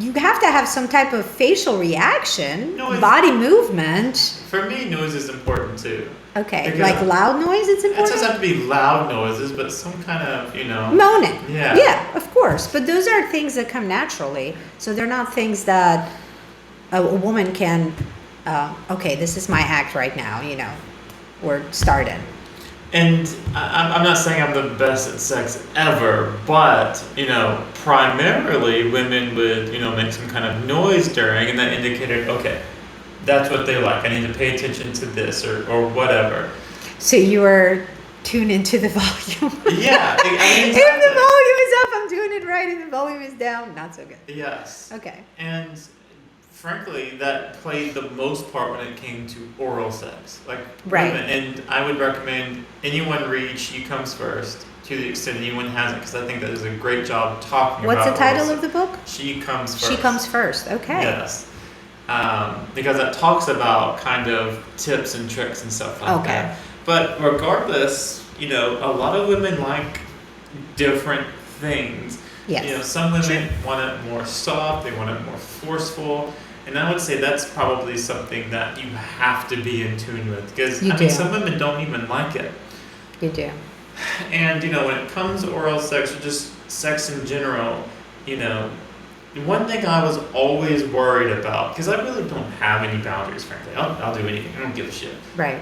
you have to have some type of facial reaction, body movement. For me, noise is important too. Okay, Because like loud noise, it's It important? doesn't have to be loud noises, but some kind of, you know... Moaning. Yeah. Yeah, of course. But those are things that come naturally. So they're not things that a woman can, okay, this is my act right now, you know, we're starting. And I'm not saying I'm the best at sex ever, but, you know, primarily women would, you know, make some kind of noise during, and that indicated, okay, that's what they like. I need to pay attention to this or whatever. So you are tuned into the volume. Yeah. I mean, If the volume is up, I'm doing it right. If the volume is down, not so good. Yes. Okay. And frankly, that played the most part when it came to oral sex. Like, Right. women, and I would recommend anyone read She Comes First to the extent anyone hasn't, because I think that is a great job talking What's about the title oral of the book? She Comes First. She Comes First. Okay. Yes. Because that talks about kind of tips and tricks and stuff like Okay. that. But regardless, you know, a lot of women like different things. Yes. You know, some women want it more soft, they want it more forceful. And I would say that's probably something that you have to be in tune with. Because, I mean, some women don't even like it. You do. And, you know, when it comes to oral sex or just sex in general, you know, one thing I was always worried about, because I really don't have any boundaries, frankly. I'll do anything. I don't give a shit. Right.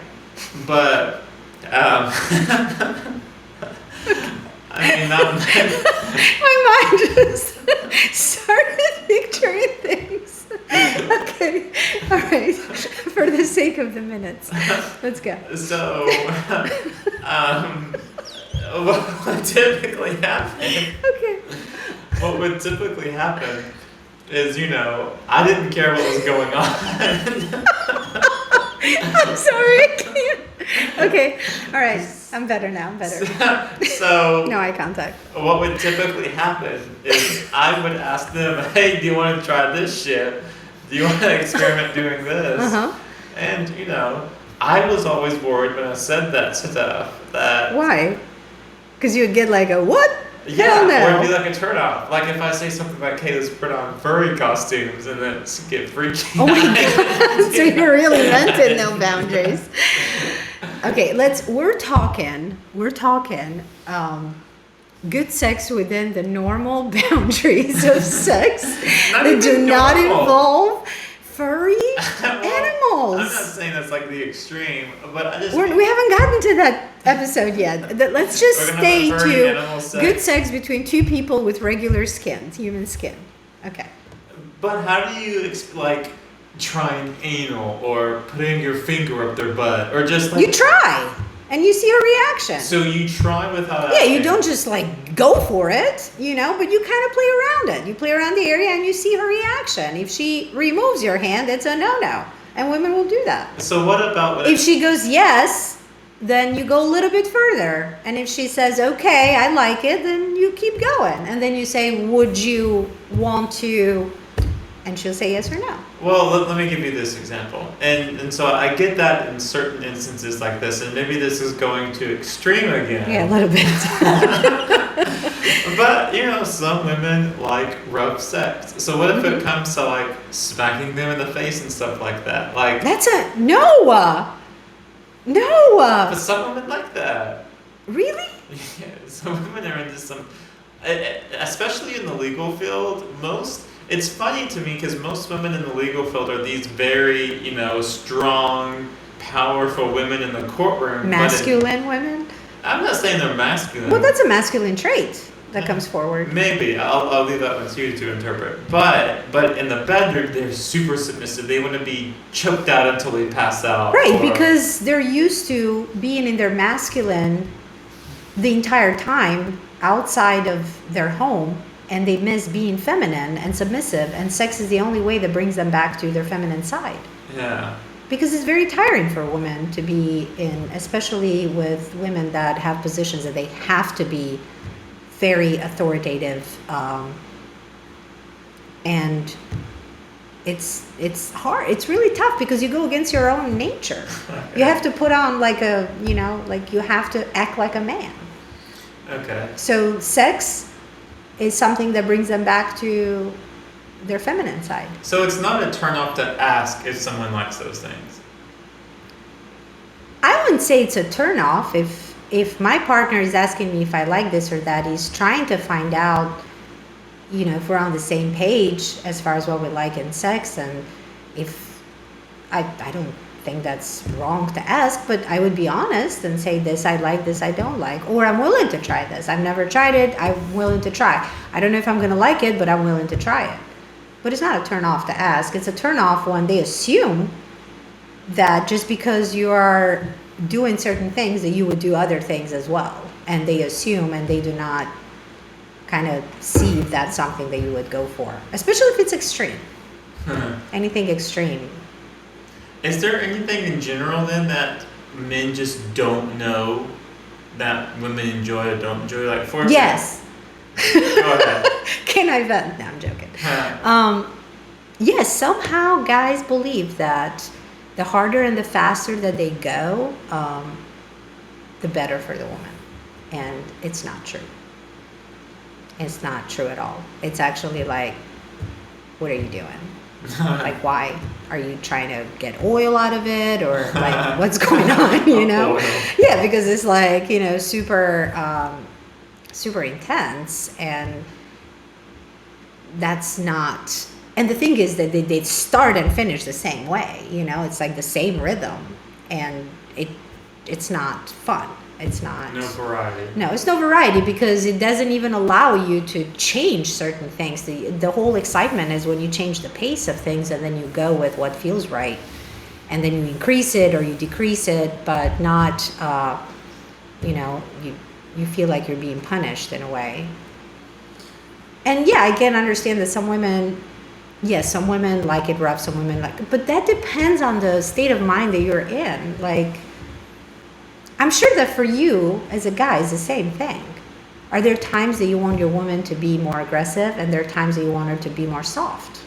But, I mean, My mind just started picturing things. Okay. All right. For the sake of the minutes. Let's go. So, what would typically happen? Okay. What would typically happen is, you know, I didn't care what was going on. I'm sorry, I can't. Okay. All right. I'm better now. I'm better. So, No eye contact. what would typically happen is I would ask them, hey, do you want to try this shit? Do you want to experiment doing this? Uh-huh. And, you know, I was always worried when I said that stuff that... Why? Because you would get like a what? Yeah, Hell no. or it'd be like a turn off. Like if I say something like, hey, let's put on furry costumes and then get freaky. Oh my god. So you really meant it, no boundaries. Okay, we're talking good sex within the normal boundaries of sex that do not involve furry animals. I'm not saying that's like the extreme, but I just... We haven't gotten to that episode yet. Let's just stay to good sex between two people with regular skin, human skin. Okay. But how do you, like, trying anal or putting your finger up their butt or just like... You try, and you see her reaction. So you try without... Yeah, you don't just like go for it, you know, but you kind of play around it. You play around the area and you see her reaction. If she removes your hand, it's a no-no. And women will do that. So what about... If she goes yes, then you go a little bit further. And if she says, okay, I like it, then you keep going. And then you say, would you want to... And she'll say yes or no. Well, let me give you this example. And so I get that in certain instances like this, and maybe this is going to extreme again. Yeah, a little bit. But some women like rough sex. So what if it comes to like smacking them in the face and stuff like that? Like, That's a no. No. but some women like that. Really? Yeah, some women are into some, especially in the legal field. It's funny to me because most women in the legal field are these very, strong, powerful women in the courtroom. Masculine women? I'm not saying they're masculine. Well, that's a masculine trait that comes forward. Maybe. I'll leave that one to you to interpret. But in the bedroom, they're super submissive. They want to be choked out until they pass out. Right, because they're used to being in their masculine the entire time outside of their home, and they miss being feminine and submissive, and sex is the only way that brings them back to their feminine side. Yeah. Because it's very tiring for women to be in, especially with women that have positions that they have to be very authoritative, and it's hard. It's really tough because you go against your own nature. Okay. You have to put on like you have to act like a man. Okay. So sex is something that brings them back to their feminine side. So it's not a turn off to ask if someone likes those things. I wouldn't say it's a turn off if my partner is asking me if I like this or that. He's trying to find out, if we're on the same page as far as what we like in sex, and if I don't think that's wrong to ask, but I would be honest and say, this I like, this I don't like, or I'm willing to try this. I've never tried it. I'm willing to try. I don't know if I'm going to like it, but I'm willing to try it. But it's not a turn off to ask. It's a turn off when they assume that just because you are doing certain things that you would do other things as well. And they assume, and they do not kind of see if that's something that you would go for, especially if it's extreme. Anything extreme. Is there anything in general then that men just don't know that women enjoy or don't enjoy? Like, for example. Yes. Go ahead. Can I vent? No, I'm joking. Yes, somehow guys believe that the harder and the faster that they go, the better for the woman. And it's not true. It's not true at all. It's actually like, what are you doing? Like, why? Are you trying to get oil out of it, or like what's going on, Oil. Yeah, because it's like, super super intense, and that's not, and the thing is that they start and finish the same way, it's like the same rhythm, and it's not fun. It's not. No variety. No, it's no variety because it doesn't even allow you to change certain things. The whole excitement is when you change the pace of things, and then you go with what feels right, and then you increase it or you decrease it, but not, you feel like you're being punished in a way. And yeah, I can understand that some women like it rough, some women like it, but that depends on the state of mind that you're in. Like, I'm sure that for you as a guy is the same thing. Are there times that you want your woman to be more aggressive, and there are times that you want her to be more soft?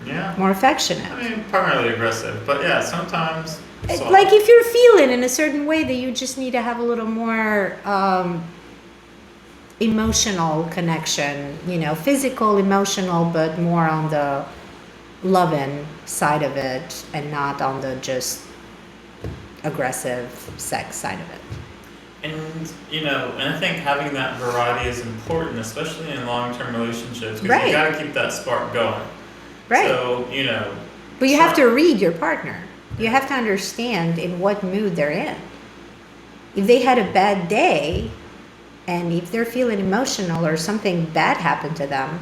Yeah. More affectionate? I mean, primarily aggressive, but yeah, sometimes soft. Like if you're feeling in a certain way that you just need to have a little more emotional connection, physical, emotional, but more on the loving side of it and not on the just aggressive sex side of it. And and I think having that variety is important, especially in long-term relationships, because Right. you got to keep that spark going. Right. So But you have to read your partner. You have to understand in what mood they're in. If they had a bad day, and if they're feeling emotional or something bad happened to them,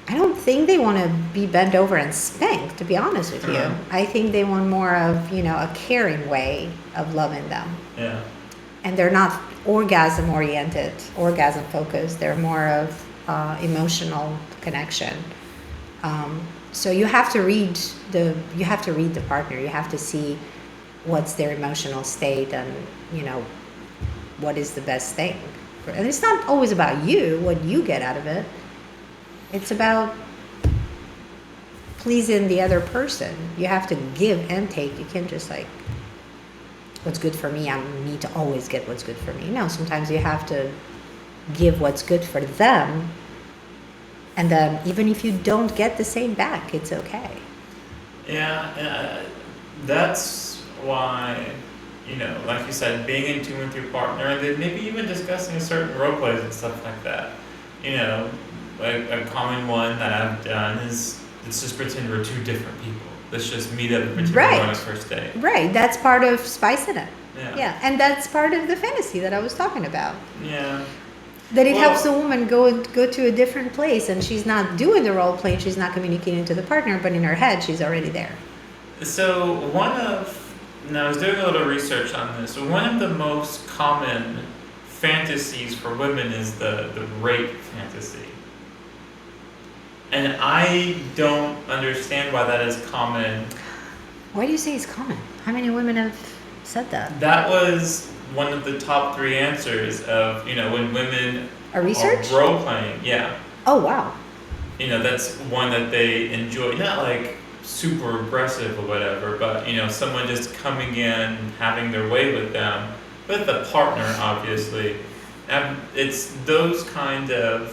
I don't think they want to be bent over and spanked, to be honest with you. I think they want more of, a caring way of loving them. Yeah. And they're not orgasm oriented, orgasm focused. They're more of emotional connection. So you have to read the partner. You have to see what's their emotional state, and what is the best thing. And it's not always about you, what you get out of it. It's about pleasing the other person. You have to give and take. You can't just like, what's good for me, I need to always get what's good for me. No, sometimes you have to give what's good for them. And then even if you don't get the same back, it's okay. Yeah, that's why, like you said, being in tune with your partner, and then maybe even discussing certain role plays and stuff like that. You know, a common one that I've done is let's just pretend we're two different people. Let's just meet up and pretend we're on a first date. Right, that's part of spicing it. Yeah. And that's part of the fantasy that I was talking about. Yeah. That it helps the woman go to a different place, and she's not doing the role play, she's not communicating to the partner, but in her head, she's already there. So I was doing a little research on this. One of the most common fantasies for women is the rape fantasy. And I don't understand why that is common. Why do you say it's common? How many women have said that? That was one of the top 3 answers of, when women are role playing. Yeah. Oh, wow. That's one that they enjoy. Not like super aggressive or whatever, but, someone just coming in, having their way with them, with a partner, obviously. And it's those kind of,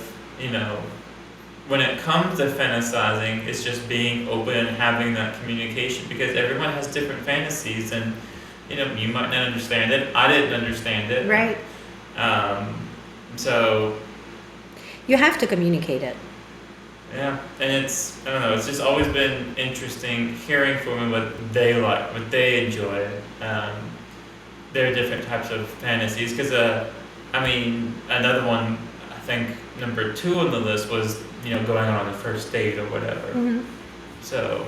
when it comes to fantasizing, it's just being open and having that communication, because everyone has different fantasies, and you might not understand it. I didn't understand it. Right. So you have to communicate it. Yeah, and it's just always been interesting hearing from women what they like, what they enjoy, their different types of fantasies. Because another one, I think number 2 on the list was going on a first date or whatever. Mm-hmm. So,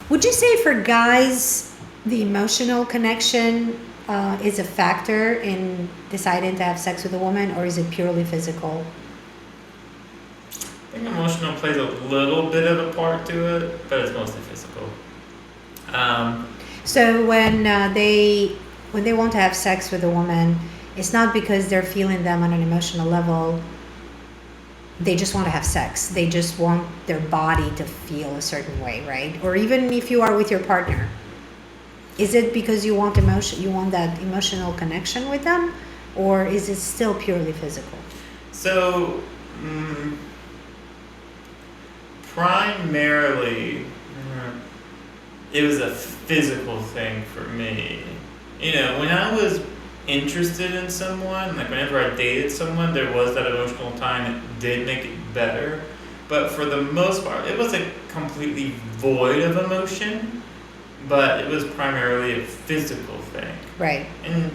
would you say for guys the emotional connection is a factor in deciding to have sex with a woman, or is it purely physical? I think emotional plays a little bit of a part to it, but it's mostly physical. So when they want to have sex with a woman, it's not because they're feeling them on an emotional level. They just want to have sex. They just want their body to feel a certain way, right? Or even if you are with your partner, is it because you want emotion? You want that emotional connection with them, or is it still purely physical? So. Primarily, it was a physical thing for me. When I was interested in someone, like whenever I dated someone, there was that emotional time that did make it better. But for the most part, it wasn't completely void of emotion, but it was primarily a physical thing. Right. And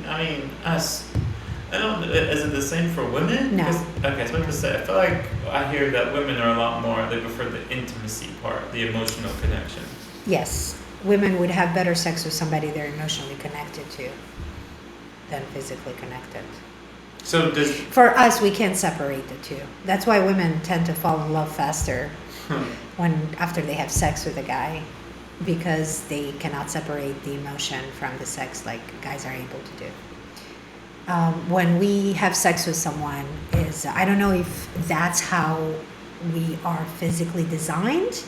is it the same for women? No. Okay, so I'm going to say, I feel like I hear that women are a lot more, they prefer the intimacy part, the emotional connection. Yes. Women would have better sex with somebody they're emotionally connected to than physically connected. So For us, we can't separate the two. That's why women tend to fall in love faster after they have sex with a guy, because they cannot separate the emotion from the sex like guys are able to do. When we have sex with someone, I don't know if that's how we are physically designed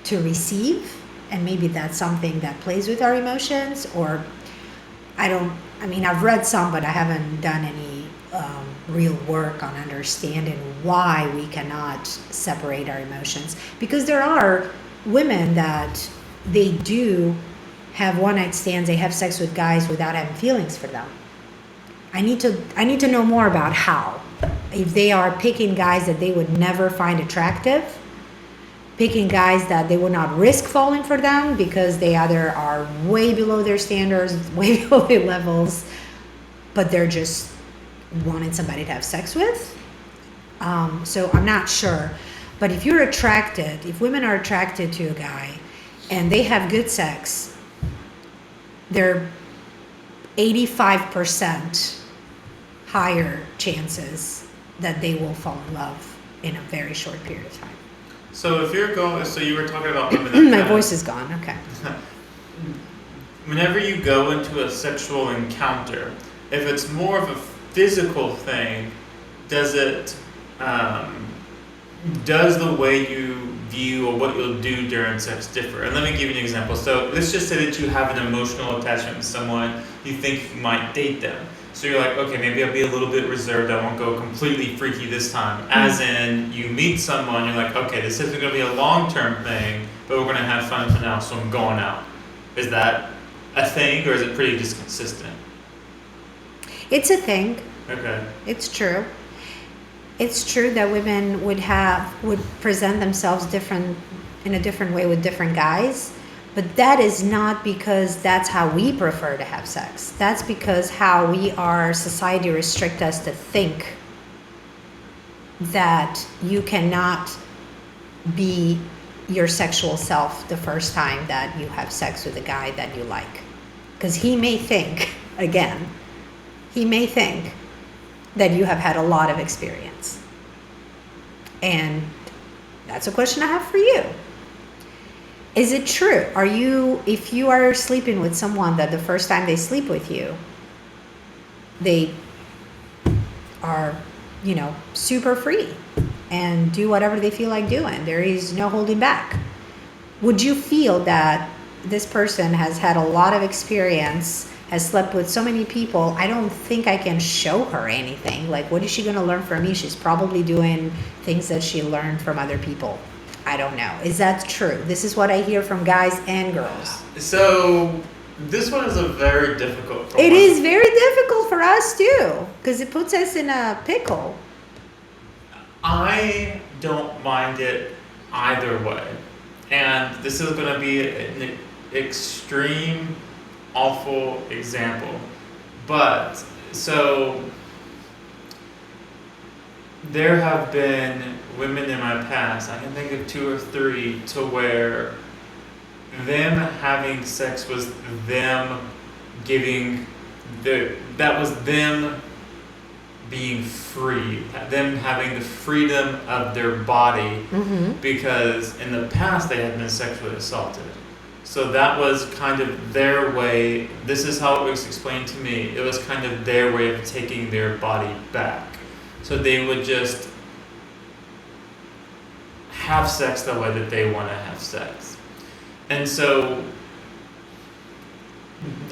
to receive, and maybe that's something that plays with our emotions, or I've read some, but I haven't done any real work on understanding why we cannot separate our emotions, because there are women that they do have one-night stands, they have sex with guys without having feelings for them. I need to know more about how. If they are picking guys that they would never find attractive, picking guys that they would not risk falling for them because they either are way below their standards, way below their levels, but they're just wanting somebody to have sex with. So I'm not sure. But if women are attracted to a guy and they have good sex, they're 85% higher chances that they will fall in love in a very short period of time. So you were talking about women. My voice is gone. Okay. Whenever you go into a sexual encounter, if it's more of a physical thing, does the way you view or what you'll do during sex differ? And let me give you an example. So let's just say that you have an emotional attachment with someone, you think you might date them. So you're like, okay, maybe I'll be a little bit reserved. I won't go completely freaky this time. As in, you meet someone, you're like, okay, this isn't going to be a long-term thing, but we're going to have fun for now, so I'm going out. Is that a thing, or is it pretty just consistent? It's a thing. Okay. It's true. It's true that women would present themselves in a different way with different guys, but that is not because that's how we prefer to have sex. That's because how society restrict us to think that you cannot be your sexual self the first time that you have sex with a guy that you like. Because he may think that you have had a lot of experience. And that's a question I have for you. Is it true? If you are sleeping with someone that the first time they sleep with you, they are, super free and do whatever they feel like doing. There is no holding back. Would you feel that this person has had a lot of experience, has slept with so many people, I don't think I can show her anything? Like, what is she going to learn from me? She's probably doing things that she learned from other people. I don't know. Is that true? This is what I hear from guys and girls. So this one is a very difficult one. It is very difficult for us too, because it puts us in a pickle. I don't mind it either way. And this is going to be an extreme, awful example. But, so, there have been women in my past, I can think of 2 or 3, to where them having sex was them that was them being free, them having the freedom of their body, because in the past they had been sexually assaulted. So that was kind of their way. This is how it was explained to me. It was kind of their way of taking their body back. So they would just have sex the way that they want to have sex. And so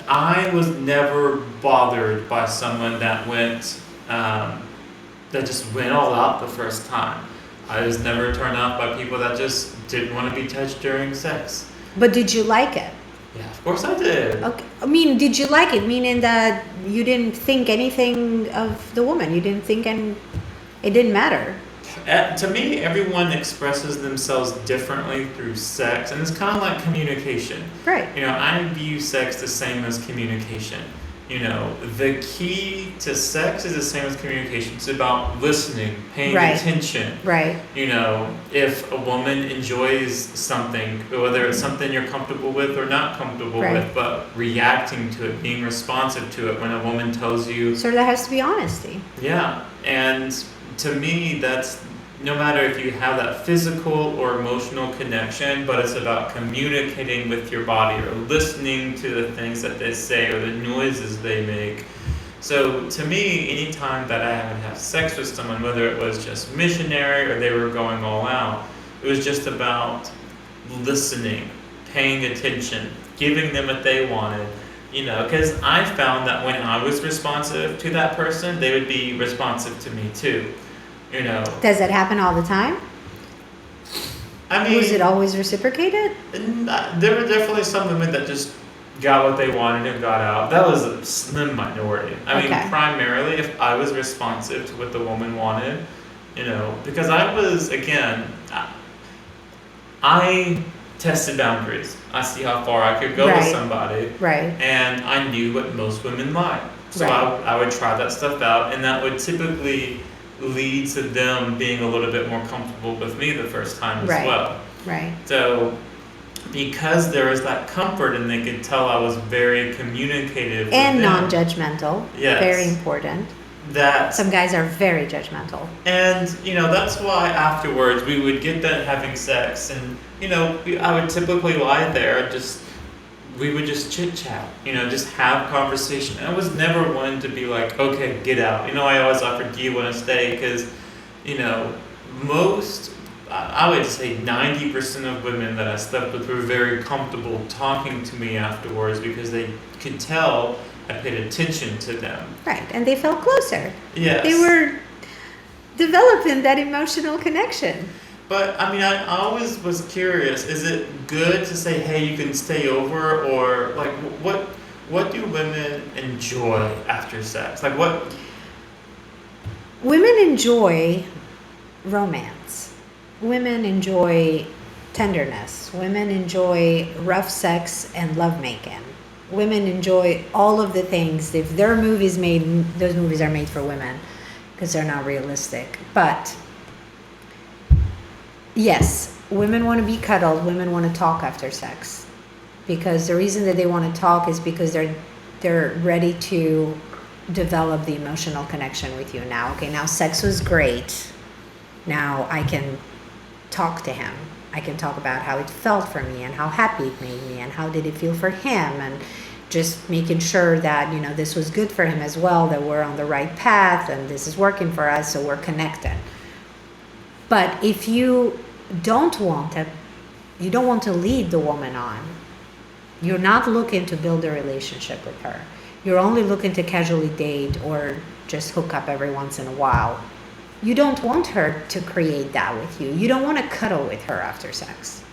I was never bothered by someone that just went all out the first time. I was never turned off by people that just didn't want to be touched during sex. But did you like it? Yeah, of course I did. Okay. I mean, did you like it? Meaning that you didn't think anything of the woman. You didn't think it didn't matter. To me, everyone expresses themselves differently through sex, and it's kind of like communication. Right. I view sex the same as communication. The key to sex is the same as communication. It's about listening, paying attention. Right. If a woman enjoys something, whether it's something you're comfortable with or not comfortable with, but reacting to it, being responsive to it when a woman tells you. So there has to be honesty. Yeah. And to me, that's no matter if you have that physical or emotional connection, but it's about communicating with your body or listening to the things that they say or the noises they make. So to me, anytime that I would have sex with someone, whether it was just missionary or they were going all out, it was just about listening, paying attention, giving them what they wanted. Because I found that when I was responsive to that person, they would be responsive to me too. Does that happen all the time? I mean, was it always reciprocated? There were definitely some women that just got what they wanted and got out. That was a slim minority. I mean, primarily if I was responsive to what the woman wanted, because I was, again, I tested boundaries. I see how far I could go with somebody. Right. And I knew what most women like. So I would try that stuff out, and that would typically lead to them being a little bit more comfortable with me the first time as well. Right. So because there was that comfort and they could tell I was very communicative and with them, non-judgmental. Yes. Very important. That some guys are very judgmental. And that's why afterwards we would get done having sex, and I would typically lie there and we would just chit chat, just have conversation. I was never one to be like, okay, get out. I always offered, do you want to stay? Because, I would say 90% of women that I slept with were very comfortable talking to me afterwards because they could tell I paid attention to them. Right, and they felt closer. Yes. They were developing that emotional connection. But I mean, I always was curious. Is it good to say, "Hey, you can stay over," or like what do women enjoy after sex? Like what? Women enjoy romance. Women enjoy tenderness. Women enjoy rough sex and lovemaking. Women enjoy all of the things. If there are movies made, those movies are made for women because they're not realistic. But yes, women want to be cuddled. Women want to talk after sex because the reason that they want to talk is because they're ready to develop the emotional connection with you. Now, okay, now sex was great. Now I can talk to him. I can talk about how it felt for me and how happy it made me and how did it feel for him, and just making sure that, you know, this was good for him as well, that we're on the right path and this is working for us, so we're connected. But if you don't want to lead the woman on, you're not looking to build a relationship with her. You're only looking to casually date or just hook up every once in a while. You don't want her to create that with you. You don't want to cuddle with her after sex.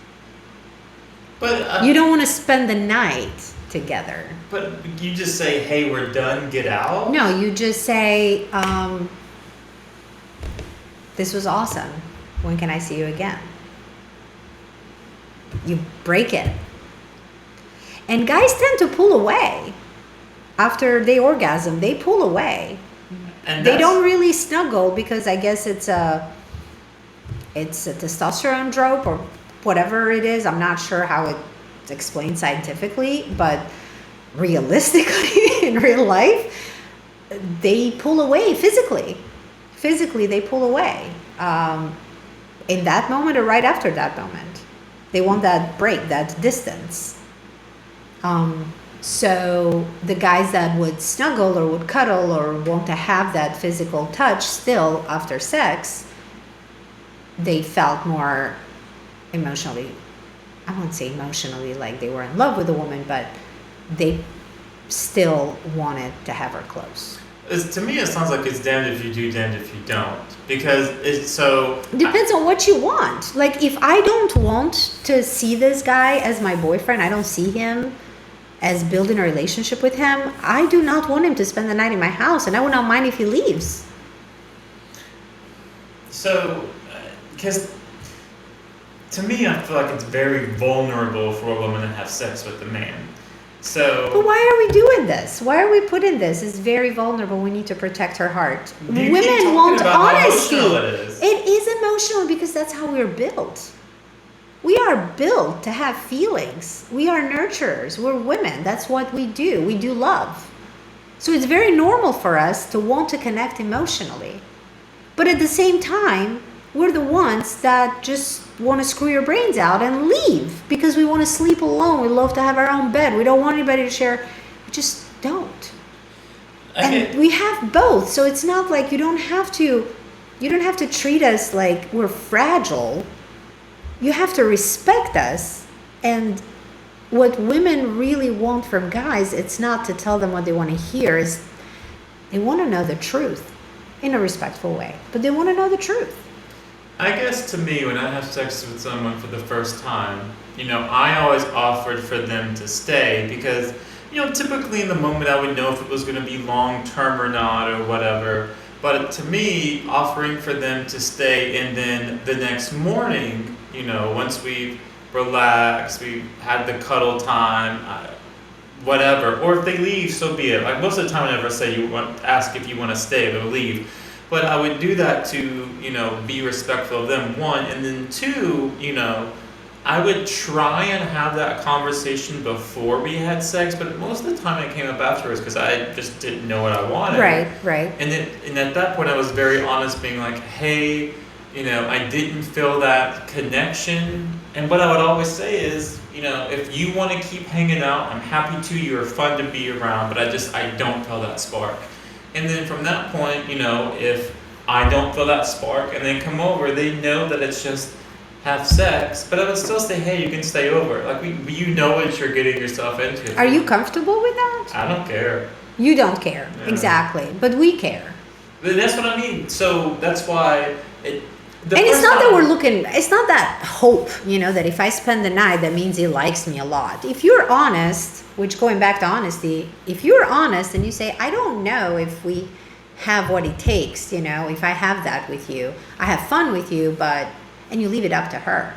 But you don't want to spend the night together. But you just say, "Hey, we're done. Get out." No, you just say, "This was awesome. When can I see you again?" You break it. And guys tend to pull away after they orgasm. They pull away. And they don't really snuggle because I guess it's a testosterone drop or whatever it is. I'm not sure how it's explained scientifically, but realistically in real life, they pull away physically. Physically, they pull away in that moment or right after that moment. They want that break, that distance. So the guys that would snuggle or would cuddle or want to have that physical touch still after sex, they felt more emotionally, I won't say emotionally like they were in love with the woman, but they still wanted to have her close. To me, it sounds like it's damned if you do, damned if you don't. Because it's so... Depends on what you want. Like, if I don't want to see this guy as my boyfriend, I don't see him as building a relationship with him, I do not want him to spend the night in my house, and I would not mind if he leaves. So, because to me, I feel like it's very vulnerable for a woman to have sex with a man. So, but why are we doing this? Why are we putting this? It's very vulnerable. We need to protect her heart. Women want honesty. It is emotional because that's how we're built. We are built to have feelings. We are nurturers. We're women. That's what we do. We do love. So it's very normal for us to want to connect emotionally. But at the same time, we're the ones that just want to screw your brains out and leave because we want to sleep alone. We love to have our own bed. We don't want anybody to share. We just don't. And we have both. So it's not like you don't have to treat us like we're fragile. You have to respect us. And what women really want from guys, it's not to tell them what they want to hear. Is they want to know the truth in a respectful way. But they want to know the truth. I guess to me, when I have sex with someone for the first time, I always offered for them to stay because, typically in the moment I would know if it was going to be long term or not or whatever. But to me, offering for them to stay and then the next morning, once we've relaxed, we've had the cuddle time, whatever, or if they leave, so be it. Like most of the time, I never say ask if you want to stay, they'll leave. But I would do that to, be respectful of them, one, and then two, I would try and have that conversation before we had sex, but most of the time it came up afterwards because I just didn't know what I wanted. Right. And at that point I was very honest, being like, hey, I didn't feel that connection. And what I would always say is, if you want to keep hanging out, I'm happy to, you're fun to be around, but I don't feel that spark. And then from that point, if I don't feel that spark and they come over, they know that it's just have sex, but I would still say, hey, you can stay over. Like, you know what you're getting yourself into. Are you comfortable with that? I don't care. You don't care. Yeah. Exactly. But we care. But that's what I mean. So that's why it. And it's not that we're looking, it's not that hope, that if I spend the night, that means he likes me a lot. If you're honest, which going back to honesty, if you're honest and you say, I don't know if we have what it takes, if I have that with you, I have fun with you, and you leave it up to her.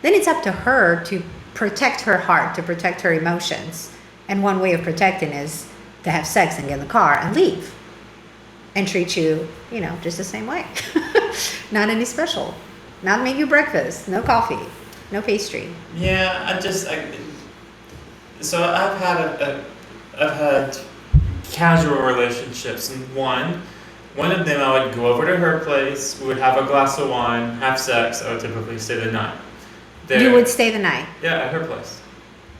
Then it's up to her to protect her heart, to protect her emotions. And one way of protecting is to have sex and get in the car and leave. And treat you, just the same way. Not any special. Not make you breakfast. No coffee. No pastry. Yeah, so I've had casual relationships, and one of them I would go over to her place, we would have a glass of wine, have sex. I would typically stay the night. You would stay the night? Yeah, at her place.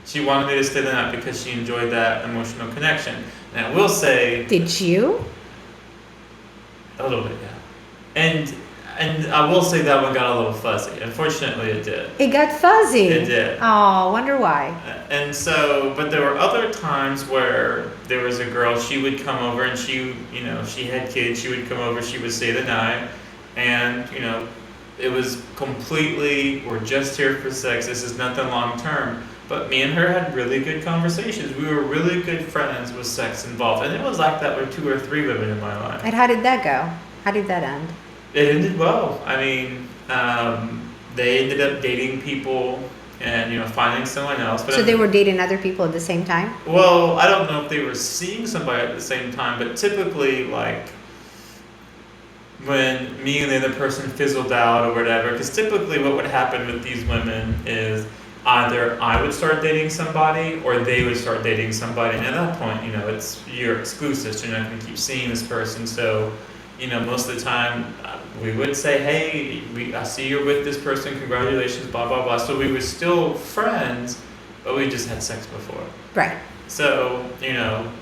She wanted me to stay the night because she enjoyed that emotional connection. And I will say... Did you? A little bit, yeah. And I will say that one got a little fuzzy. Unfortunately, it did. It got fuzzy? It did. Oh, wonder why. And so, but there were other times where there was a girl, she would come over and she had kids, she would come over, she would stay the night. And, it was completely, we're just here for sex, this is nothing long term. But me and her had really good conversations. We were really good friends with sex involved. And it was like that with 2 or 3 women in my life. And how did that go? How did that end? It ended well. I mean, they ended up dating people and, finding someone else. But so they were dating other people at the same time? Well, I don't know if they were seeing somebody at the same time, but typically, like, when me and the other person fizzled out or whatever, because typically what would happen with these women is either I would start dating somebody or they would start dating somebody. And at that point, you're exclusive, so you're not going to keep seeing this person. So, most of the time we would say, hey, I see you're with this person, congratulations, blah, blah, blah. So we were still friends, but we just had sex before. Right. So, and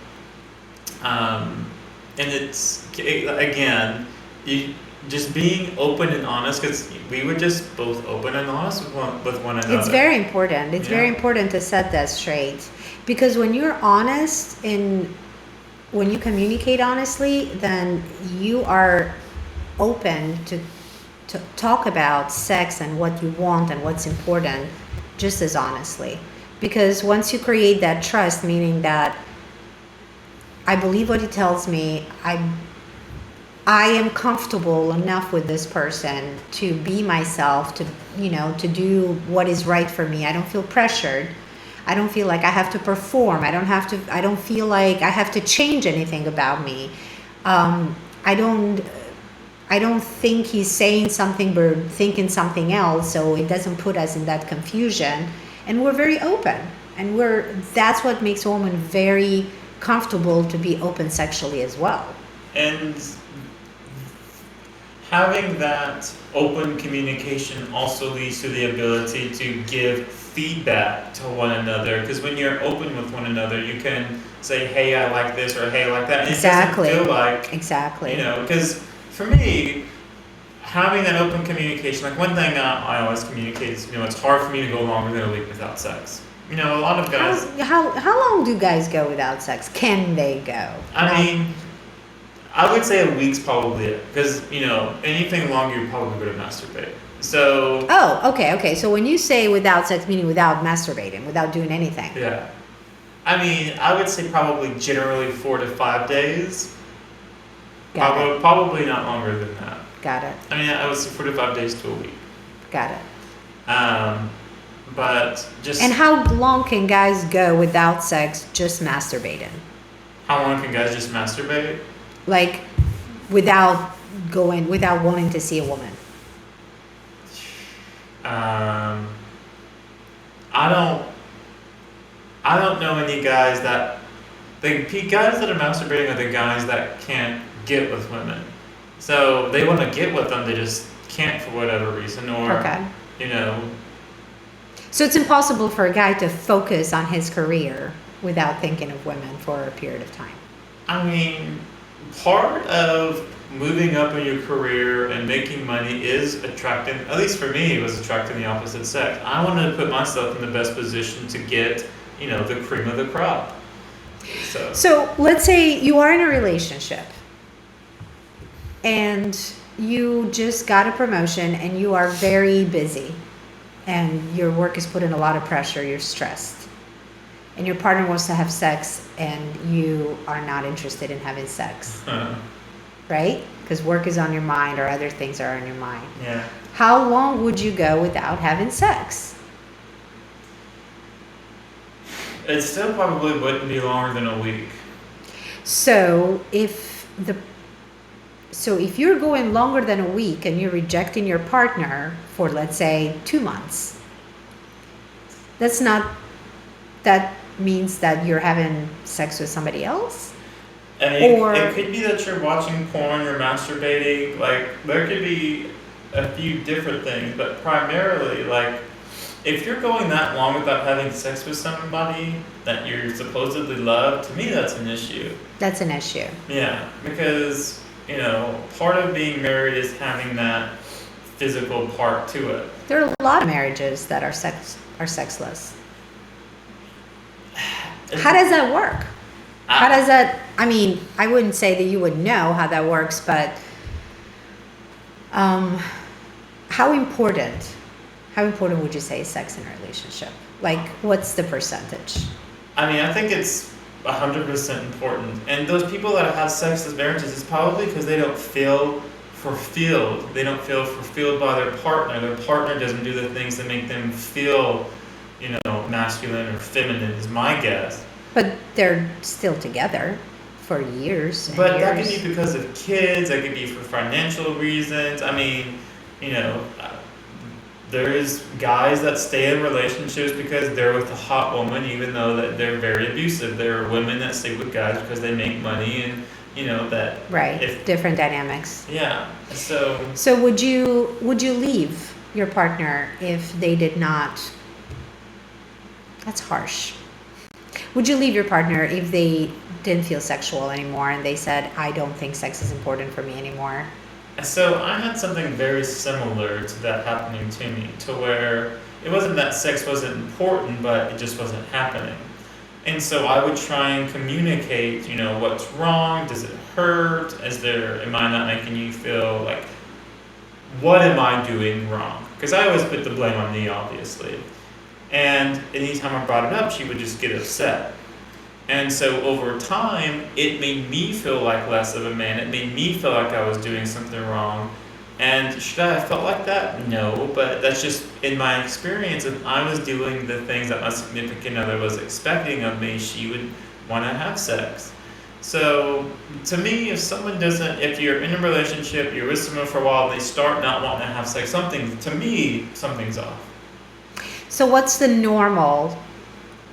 again, you just being open and honest, because we were just both open and honest with one another. It's very important. It's very important to set that straight, because when you're honest and when you communicate honestly, then you are open to talk about sex and what you want and what's important just as honestly. Because once you create that trust, meaning that I believe what he tells me, I am comfortable enough with this person to be myself, to do what is right for me. I don't feel pressured. I don't feel like I have to perform. I don't feel like I have to change anything about me. I don't think he's saying something but thinking something else, so it doesn't put us in that confusion. And we're very open. And that's what makes a woman very comfortable to be open sexually as well. And having that open communication also leads to the ability to give feedback to one another, because when you're open with one another, you can say, hey, I like this, or hey, I like that. And exactly. It doesn't feel like, exactly. Because for me, having that open communication, like one thing I always communicate is, it's hard for me to go longer than a week without sex. A lot of guys... How long do guys go without sex? Can they go? I mean, I would say a week's probably it. Because, anything longer, you're probably going to masturbate. So... Oh, okay. So when you say without sex, meaning without masturbating, without doing anything. Yeah. I mean, I would say probably generally 4 to 5 days. Probably not longer than that. Got it. I mean, I would say 4 to 5 days to a week. Got it. But just... And how long can guys go without sex just masturbating? How long can guys just masturbate? Like, without wanting to see a woman? I don't know any guys that... The guys that are masturbating are the guys that can't get with women. So they want to get with them, they just can't for whatever reason, or, okay. So it's impossible for a guy to focus on his career without thinking of women for a period of time. I mean, part of moving up in your career and making money is attracting, at least for me, it was attracting the opposite sex. I wanted to put myself in the best position to get, the cream of the crop. So let's say you are in a relationship and you just got a promotion and you are very busy and your work is putting a lot of pressure, you're stressed, and your partner wants to have sex and you are not interested in having sex, right? Because work is on your mind or other things are on your mind. Yeah. How long would you go without having sex? It still probably wouldn't be longer than a week. So if you're going longer than a week and you're rejecting your partner for, let's say, 2 months, that means that you're having sex with somebody else? And it could be that you're watching porn, you're masturbating, like, there could be a few different things, but primarily, like, if you're going that long without having sex with somebody that you supposedly love, to me that's an issue. That's an issue. Yeah, because, part of being married is having that physical part to it. There are a lot of marriages that are sexless. How does that work? I wouldn't say that you would know how that works, but how important would you say is sex in a relationship? Like, what's the percentage? I think it's 100% important. And those people that have sexless marriages, it's probably because they don't feel fulfilled. They don't feel fulfilled by their partner. Their partner doesn't do the things that make them feel, masculine or feminine, is my guess. But they're still together for years. But that could be because of kids. That could be for financial reasons. There is guys that stay in relationships because they're with a hot woman, even though that they're very abusive. There are women that stay with guys because they make money, and that. Right. Different dynamics. Yeah. So would you leave your partner if they did not? That's harsh. Would you leave your partner if they didn't feel sexual anymore and they said, I don't think sex is important for me anymore? So I had something very similar to that happening to me, to where it wasn't that sex wasn't important, but it just wasn't happening. And so I would try and communicate, what's wrong, does it hurt, am I not making you feel like, what am I doing wrong? Because I always put the blame on me, obviously. And anytime I brought it up, she would just get upset. And so over time, it made me feel like less of a man. It made me feel like I was doing something wrong. And should I have felt like that? No, but that's just, in my experience, if I was doing the things that my significant other was expecting of me, she would want to have sex. So to me, if you're in a relationship, you're with someone for a while, they start not wanting to have sex, something's off. So what's the normal?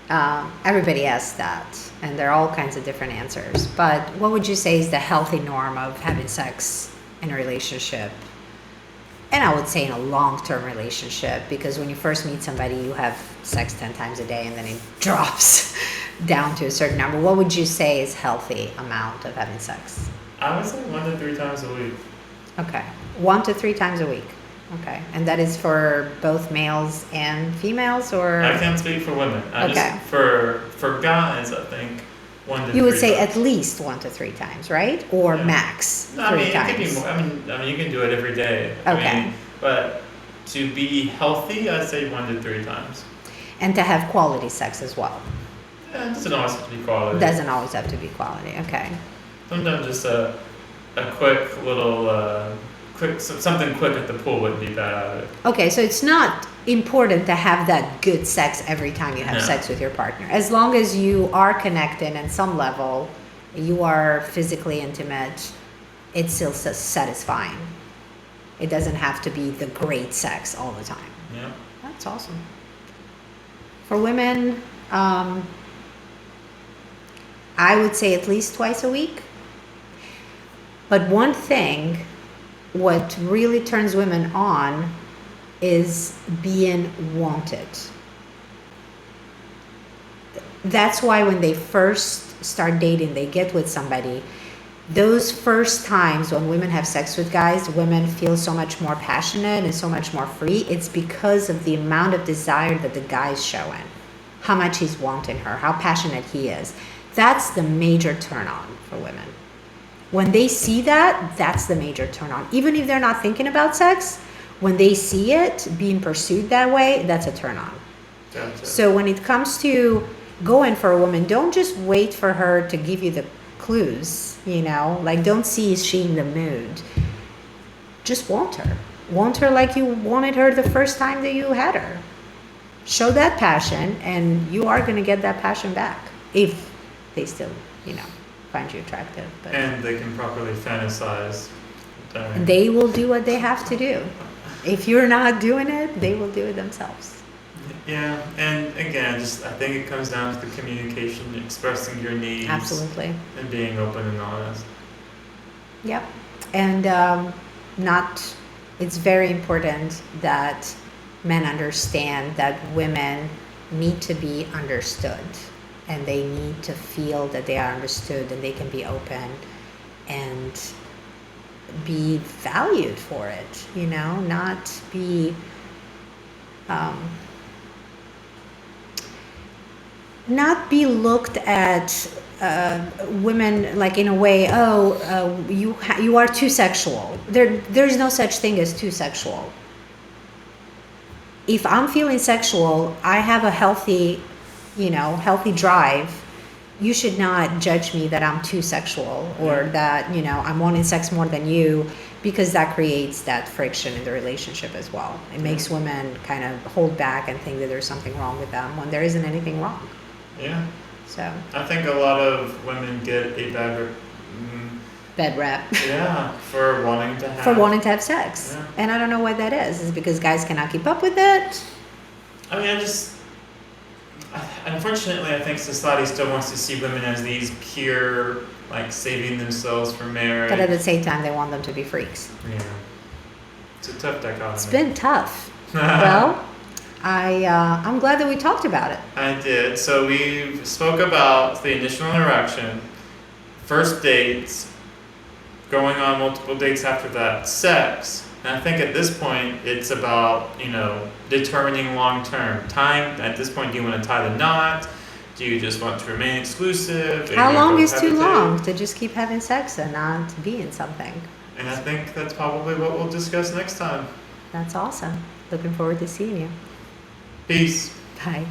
Everybody asks that, and there are all kinds of different answers. But what would you say is the healthy norm of having sex in a relationship? And I would say in a long-term relationship, because when you first meet somebody, you have sex 10 times a day, and then it drops down to a certain number. What would you say is healthy amount of having sex? I would say 1 to 3 times a week. Okay, 1 to 3 times a week. Okay, and that is for both males and females, or? I can't speak for women. For guys, I think 1 to 3 You would say times. at least 1 to 3 times, right? Or max 3 it times? could be more. You can do it every day. Okay. But to be healthy, I'd say 1 to 3 times. And to have quality sex as well? Yeah, it doesn't always have to be quality. Doesn't always have to be quality, okay. Sometimes just a quick little... something quick at the pool wouldn't be bad either. Okay, so it's not important to have that good sex every time you have sex with your partner. As long as you are connected at some level, you are physically intimate, it's still satisfying. It doesn't have to be the great sex all the time. Yeah. That's awesome. For women, I would say at least twice a week. But one thing, what really turns women on is being wanted. That's why when they first start dating, they get with somebody, those first times when women have sex with guys, women feel so much more passionate and so much more free. It's because of the amount of desire that the guy's showing, how much he's wanting her, how passionate he is. That's the major turn on for women. When they see that, that's the major turn on. Even if they're not thinking about sex, when they see it being pursued that way, that's a turn on. Gotcha. So when it comes to going for a woman, don't just wait for her to give you the clues, like don't see is she in the mood. Just want her. Want her like you wanted her the first time that you had her. Show that passion, and you are going to get that passion back if they still, find you attractive. But And they can properly fantasize. they will do what they have to do. If you're not doing it, they will do it themselves. Yeah, and again, I think it comes down to the communication, expressing your needs. Absolutely. And being open and honest. Yep. And it's very important that men understand that women need to be understood, and they need to feel that they are understood and they can be open and be valued for it, not be looked at women like in a way, you are too sexual. There's no such thing as too sexual. If I'm feeling sexual, I have a healthy drive. You should not judge me that I'm too sexual or that, I'm wanting sex more than you, because that creates that friction in the relationship as well. It makes women kind of hold back and think that there's something wrong with them when there isn't anything wrong. Yeah. So I think a lot of women get a bad rap. Yeah, for wanting to have sex. Yeah. And I don't know why that is. Is it because guys cannot keep up with it? I mean, unfortunately, I think society still wants to see women as these pure, like, saving themselves for marriage. But at the same time, they want them to be freaks. Yeah. It's a tough dichotomy. It's been tough. Well, I'm glad that we talked about it. I did. So we spoke about the initial interaction, first dates, going on multiple dates after that, sex. And I think at this point, it's about, determining long-term time. At this point, do you want to tie the knot? Do you just want to remain exclusive? How long is too long to just keep having sex and not be in something? And I think that's probably what we'll discuss next time. That's awesome. Looking forward to seeing you. Peace. Bye.